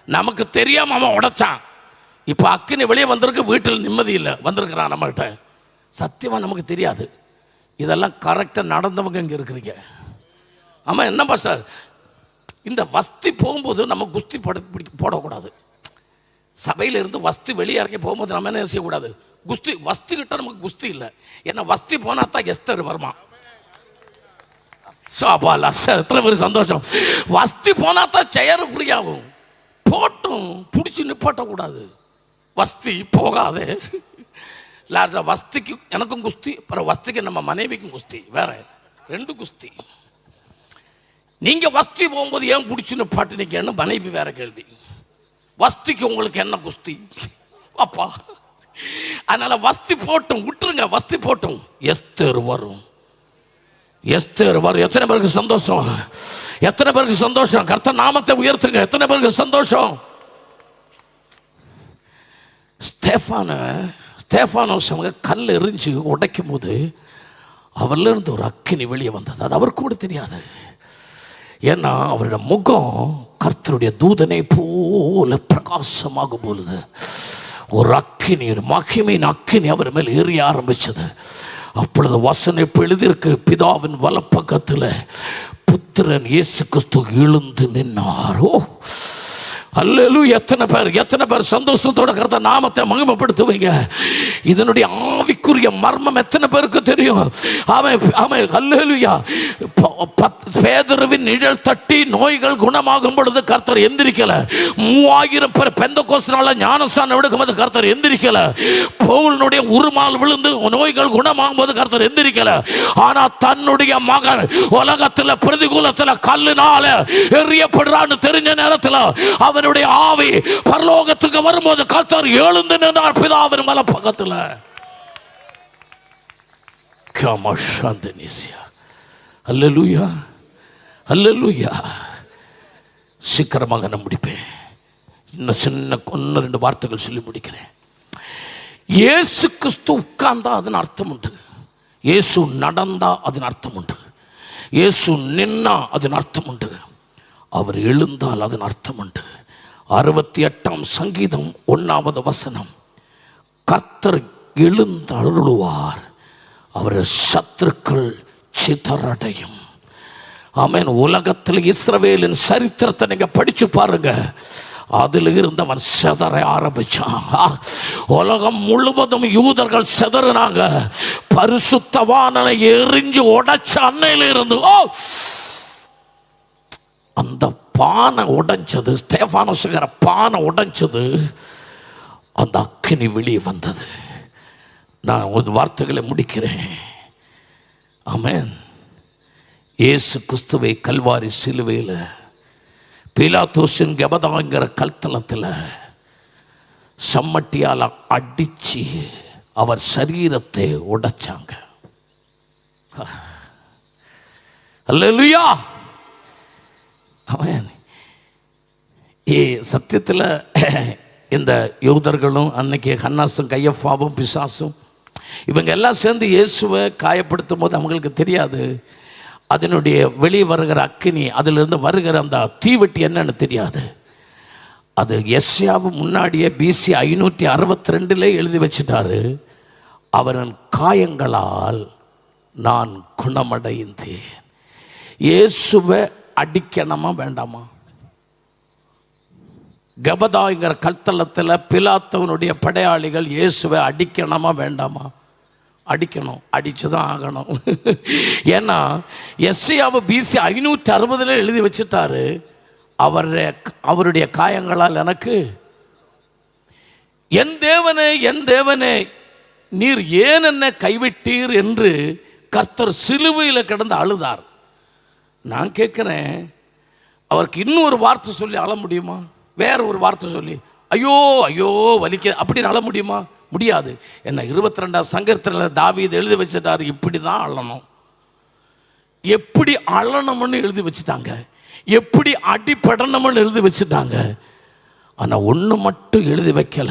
நமக்கு தெரியாமல் அவன் உடைச்சான். இப்போ அக்கினி வெளியே வந்திருக்கு, வீட்டில் நிம்மதி இல்லை, வந்திருக்கிறான் நம்மகிட்ட. சத்தியமாக நமக்கு தெரியாது. இதெல்லாம் கரெக்டாக நடந்தவங்க இங்கே இருக்கிறீங்க. ஆமாம். என்ன பாஸ்டர், இந்த வஸ்தி போகும்போது நம்ம குஸ்தி போடக்கூடாது. சபையில் இருந்து வஸ்தி வெளியே இறங்கி போகும்போது நம்ம என்ன செய்யக்கூடாது? குஸ்தி. வஸ்தி கிட்ட நமக்கு குஸ்தி இல்லை. ஏன்னா வஸ்தி போனா தான் எஸ்தர் வருமா. எத்தனை பேர் சந்தோஷம். வஸ்தி போனா தான் செயறு புரியாகும். போட்டும் பிடிச்சி நிப்பாட்டக்கூடாது. வஸ்தி போகாது. வஸ்திக்கு எனக்கும் குஸ்தி, அப்புறம் வஸ்திக்கு நம்ம மனைவிக்கும் குஸ்தி, வேற ரெண்டு குஸ்தி. நீங்க வஸ்தி போகும்போது ஏன் பிடிச்சுன்னு பாட்டு நீங்க மனைவி வேற கேள்வி. வஸ்திக்கு உங்களுக்கு என்ன குஸ்தி அப்பா? அதனால வஸ்தி போட்டும் விட்டுருங்க, வஸ்தி போட்டும். எஸ்தர் வரும், எஸ்தர் வரும். எத்தனை பேருக்கு சந்தோஷம்? எத்தனை பேருக்கு சந்தோஷம்? கர்த்தர் நாமத்தை உயர்த்துங்க. எத்தனை பேருக்கு சந்தோஷம்? ஸ்தேஃபானோஸ் அவங்க கல் எரிஞ்சு உடைக்கும் போது அவர்ல இருந்து ஒரு அக்கினி வெளியே வந்தது. அது அவருக்கு கூட தெரியாது. ஏன்னா அவருடைய முகம் கர்த்தருடைய தூதனை போல பிரகாசமாக போலுது. ஒரு அக்கினி, ஒரு மகிமையின் அக்கினி அவர் மேல் ஏறிய ஆரம்பிச்சது. அப்பொழுது வசனம் இப்ப எழுதியிருக்கு, பிதாவின் வலப்பக்கத்தில் புத்திரன் இயேசு கிறிஸ்து எழுந்து நின்னாரோ. அல்லேலூயா. எத்தனை பேர் சந்தோஷத்தோட கர்த்தர் நாமத்தை மகிமைப்படுத்துவீங்க? இதனுடைய ஆவிக்குரிய மர்மம் எத்தனை பேருக்கு தெரியும்? அல்லேலூயா. பேதுருவின் நிழல் தட்டி நோய்கள் குணமாகும் பொழுது கர்த்தர் எந்திரிக்கல. 3000 பேர் பெந்தெகோஸ்து நாள்ல ஞானஸ்நானம் எடுக்கும்போது கர்த்தர் எந்திரிக்கல. பவுலுடைய உருமால் விழுந்து நோய்கள் குணமாகும் போது கர்த்தர் எந்திரிக்கல. ஆனா தன்னுடைய மகன் உலகத்துல பிரதிகூலத்துல கல்லுனால எறியப்படுறான்னு தெரிஞ்ச நேரத்தில் அவனுடைய ஆவி பரலோகத்துக்கு வரும்போது கர்த்தர் எழுந்து நின்றார் பிதாவின் வலப்பக்கத்தில். அல்லேலூயா, அல்லேலூயா. சீக்கிரமாக நான் முடிப்பேன். இன்னும் சின்ன 1-2 வார்த்தைகள் சொல்லி முடிக்கிறேன். இயேசு கிறிஸ்து உட்கார்ந்தா அதன் அர்த்தம் உண்டு. இயேசு நடந்தா அதன் அர்த்தம் உண்டு. இயேசு நின்னா அதன் அர்த்தம் உண்டு. அவர் எழுந்தால் அதன் அர்த்தம் உண்டு. 68ஆம் சங்கீதம் 1வது வசனம், கர்த்தர் எழுந்தருளுவார், அவருடைய சத்துருக்கள் சிதறடையும். ஆமென். உலகத்தில் இஸ்ரவேலின் சரித்திரத்தை நீங்க படிச்சு பாருங்க. அதில் இருந்தவன் சிதற ஆரம்பிச்சான். உலகம் முழுவதும் யூதர்கள் சிதறினாங்க. பரிசுத்தவானனை எரிஞ்சு உடைச்ச அன்னையில இருந்து அந்த பானை உடைஞ்சது, ஸ்தேஃபானோஸ்ங்கிற பானை உடைஞ்சது, அந்த அக்கினி வெளியே வந்தது. நான் ஒரு வார்த்தைகளை முடிக்கிறேன். ஆமென். இயேசு கிறிஸ்துவை கல்வாரி சிலுவையில் பீலாத்தோசின் கெபதாங்கிற கல்தலத்தில் சம்மட்டியால் அடிச்சு அவர் சரீரத்தை உடைச்சாங்க. அல்லேலூயா. ஆமென். சத்தியத்தில் இந்த யூதர்களும் அன்னைக்கு ஹன்னாசும் கையஃபாவும் பிசாசும் இவங்க எல்லாம் சேர்ந்து இயேசுவை காயப்படுத்தும் போது அவங்களுக்கு தெரியாது அதனுடைய வெளியே வருகிற அக்கினி, அதிலிருந்து வருகிற அந்த தீவெட்டி என்னன்னு தெரியாது. அது எஸ்யாவு முன்னாடியே BC 562 எழுதி வச்சிட்டாரு. அவரின் காயங்களால் நான் குணமடைந்தேன். இயேசுவை அடிக்கணுமா வேண்டாமா? கபதாங்கிற கல்தலத்தில் பிலாத்தவனுடைய படையாளிகள் இயேசுவை அடிக்கணுமா வேண்டாமா? அடிக்கணும், அடிச்சுதான் ஆகணும். ஏன்னா எஸ்ஐயாவை BC 560 எழுதி வச்சுட்டாரு. அவருடைய காயங்களால் எனக்கு, என் தேவனே என் தேவனே நீர் ஏன் என்னை கைவிட்டீர் என்று கர்த்தர் சிலுவையில் கிடந்து அழுதார். நான் கேட்குறேன், அவருக்கு இன்னொரு வார்த்தை சொல்லி அழ முடியுமா? வேற ஒரு வார்த்தை சொல்லி ஐயோ ஐயோ வலிக்க அப்படின்னு அழ முடியுமா? முடியாது. என்ன 22ஆம் சங்கீதத்தில் தாவீது எழுதி வச்சிட்டாரு, இப்படி தான் அழணும். எப்படி அழணும்னு எழுதி வச்சுட்டாங்க, எப்படி அடிப்படணும்னு எழுதி வச்சுட்டாங்க. ஆனால் ஒன்று மட்டும் எழுதி வைக்கல,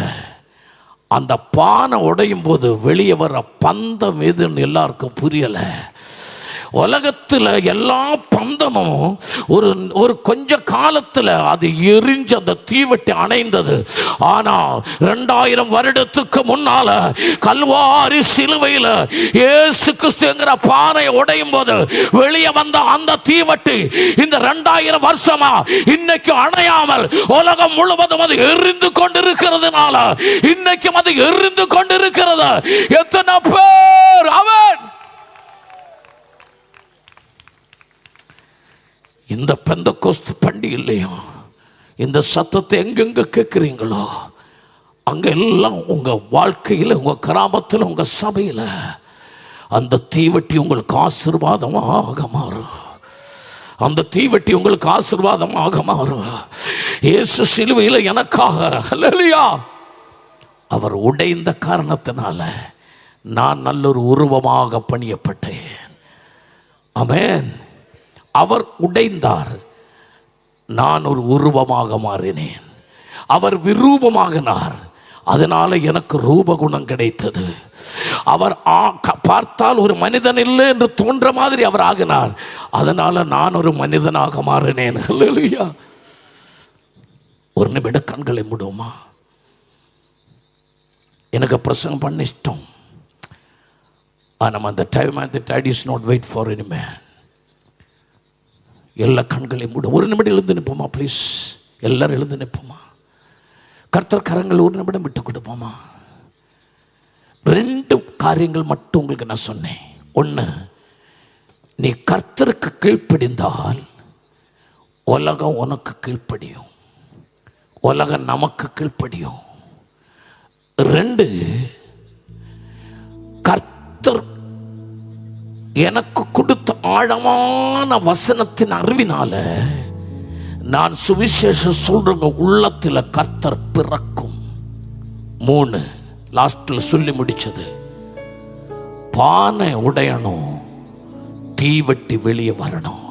அந்த பானை உடையும் போது வெளியே வர பந்தம் எதுன்னு எல்லாருக்கும் புரியலை. உலகத்தில் எல்லா பந்தமும் ஒரு கொஞ்ச காலத்தில் அது எரிஞ்சு அந்த தீவெட்டி அணைந்தது. ஆனால் 2000 வருடத்துக்கு முன்னால கல்வாரி சிலுவையில் இயேசு கிறிஸ்துங்கிற பானை உடையும் போது வெளியே வந்த அந்த தீவெட்டி இந்த 2000 வருஷமா இன்னைக்கு அணையாமல் உலகம் முழுவதும் அது எரிந்து கொண்டிருக்கிறதுனால இன்னைக்கும் அது எரிந்து கொண்டிருக்கிறது. எத்தனை பேர் அவன் இந்த பெந்தெகோஸ்து பண்டிகையிலையும் இந்த சத்தத்தை எங்கெங்க கேட்குறீங்களோ அங்கே எல்லாம் உங்கள் வாழ்க்கையில், உங்கள் கிராமத்தில், உங்கள் சபையில் அந்த தீவெட்டி உங்களுக்கு ஆசீர்வாதமாக மாறும். அந்த தீவெட்டி உங்களுக்கு ஆசீர்வாதமாக மாறும். இயேசு சிலுவையில் எனக்காக, ஹல்லேலூயா, அவர் உடைந்த காரணத்தினால நான் நல்லொரு உருவமாக பணியப்பட்டேன். ஆமென். அவர் உடைந்தார், நான் ஒரு உருவமாக மாறினேன். அவர் விரூபமாகினார், அதனால எனக்கு ரூபகுணம் கிடைத்தது. அவர் பார்த்தால் ஒரு மனிதன் இல்லை என்று தோன்ற மாதிரி அவர் ஆகினார், அதனால நான் ஒரு மனிதனாக மாறினேன். ஹல்லேலூயா. ஒரு நிமிடம் கண்களை மூடுவோமா? எனக்கு பிரசங்கம் பண்ண இஷ்டம், ஆனால் அந்த டைம் அந்த tide is not wait for any man. எல்லா கண்களையும் மூட ஒரு நிமிடம் எழுந்து நிற்போமா ப்ளீஸ்? எல்லாரும் எழுந்து நிற்போமா? கர்த்தர் கரங்கள் ஒரு நிமிடம் விட்டு கொடுப்போமா? 2 காரியங்கள் மட்டும் உங்களுக்கு நான் சொன்னேன். ஒன்று, நீ கர்த்தருக்கு கீழ்ப்படிந்தால் உலகம் உனக்கு கீழ்ப்படியும், உலகம் நமக்கு கீழ்ப்படியும். 2, கர்த்தர் எனக்கு கொடுத்த ஆழமான வசனத்தின் அறிவினால நான் சுவிசேஷம் சொல்றவங்க உள்ளத்தில் கர்த்தர் பிறக்கும். 3, லாஸ்ட்ல சொல்லி முடிச்சது, பானை உடையணும், தீவெட்டி வெளியே வரணும்.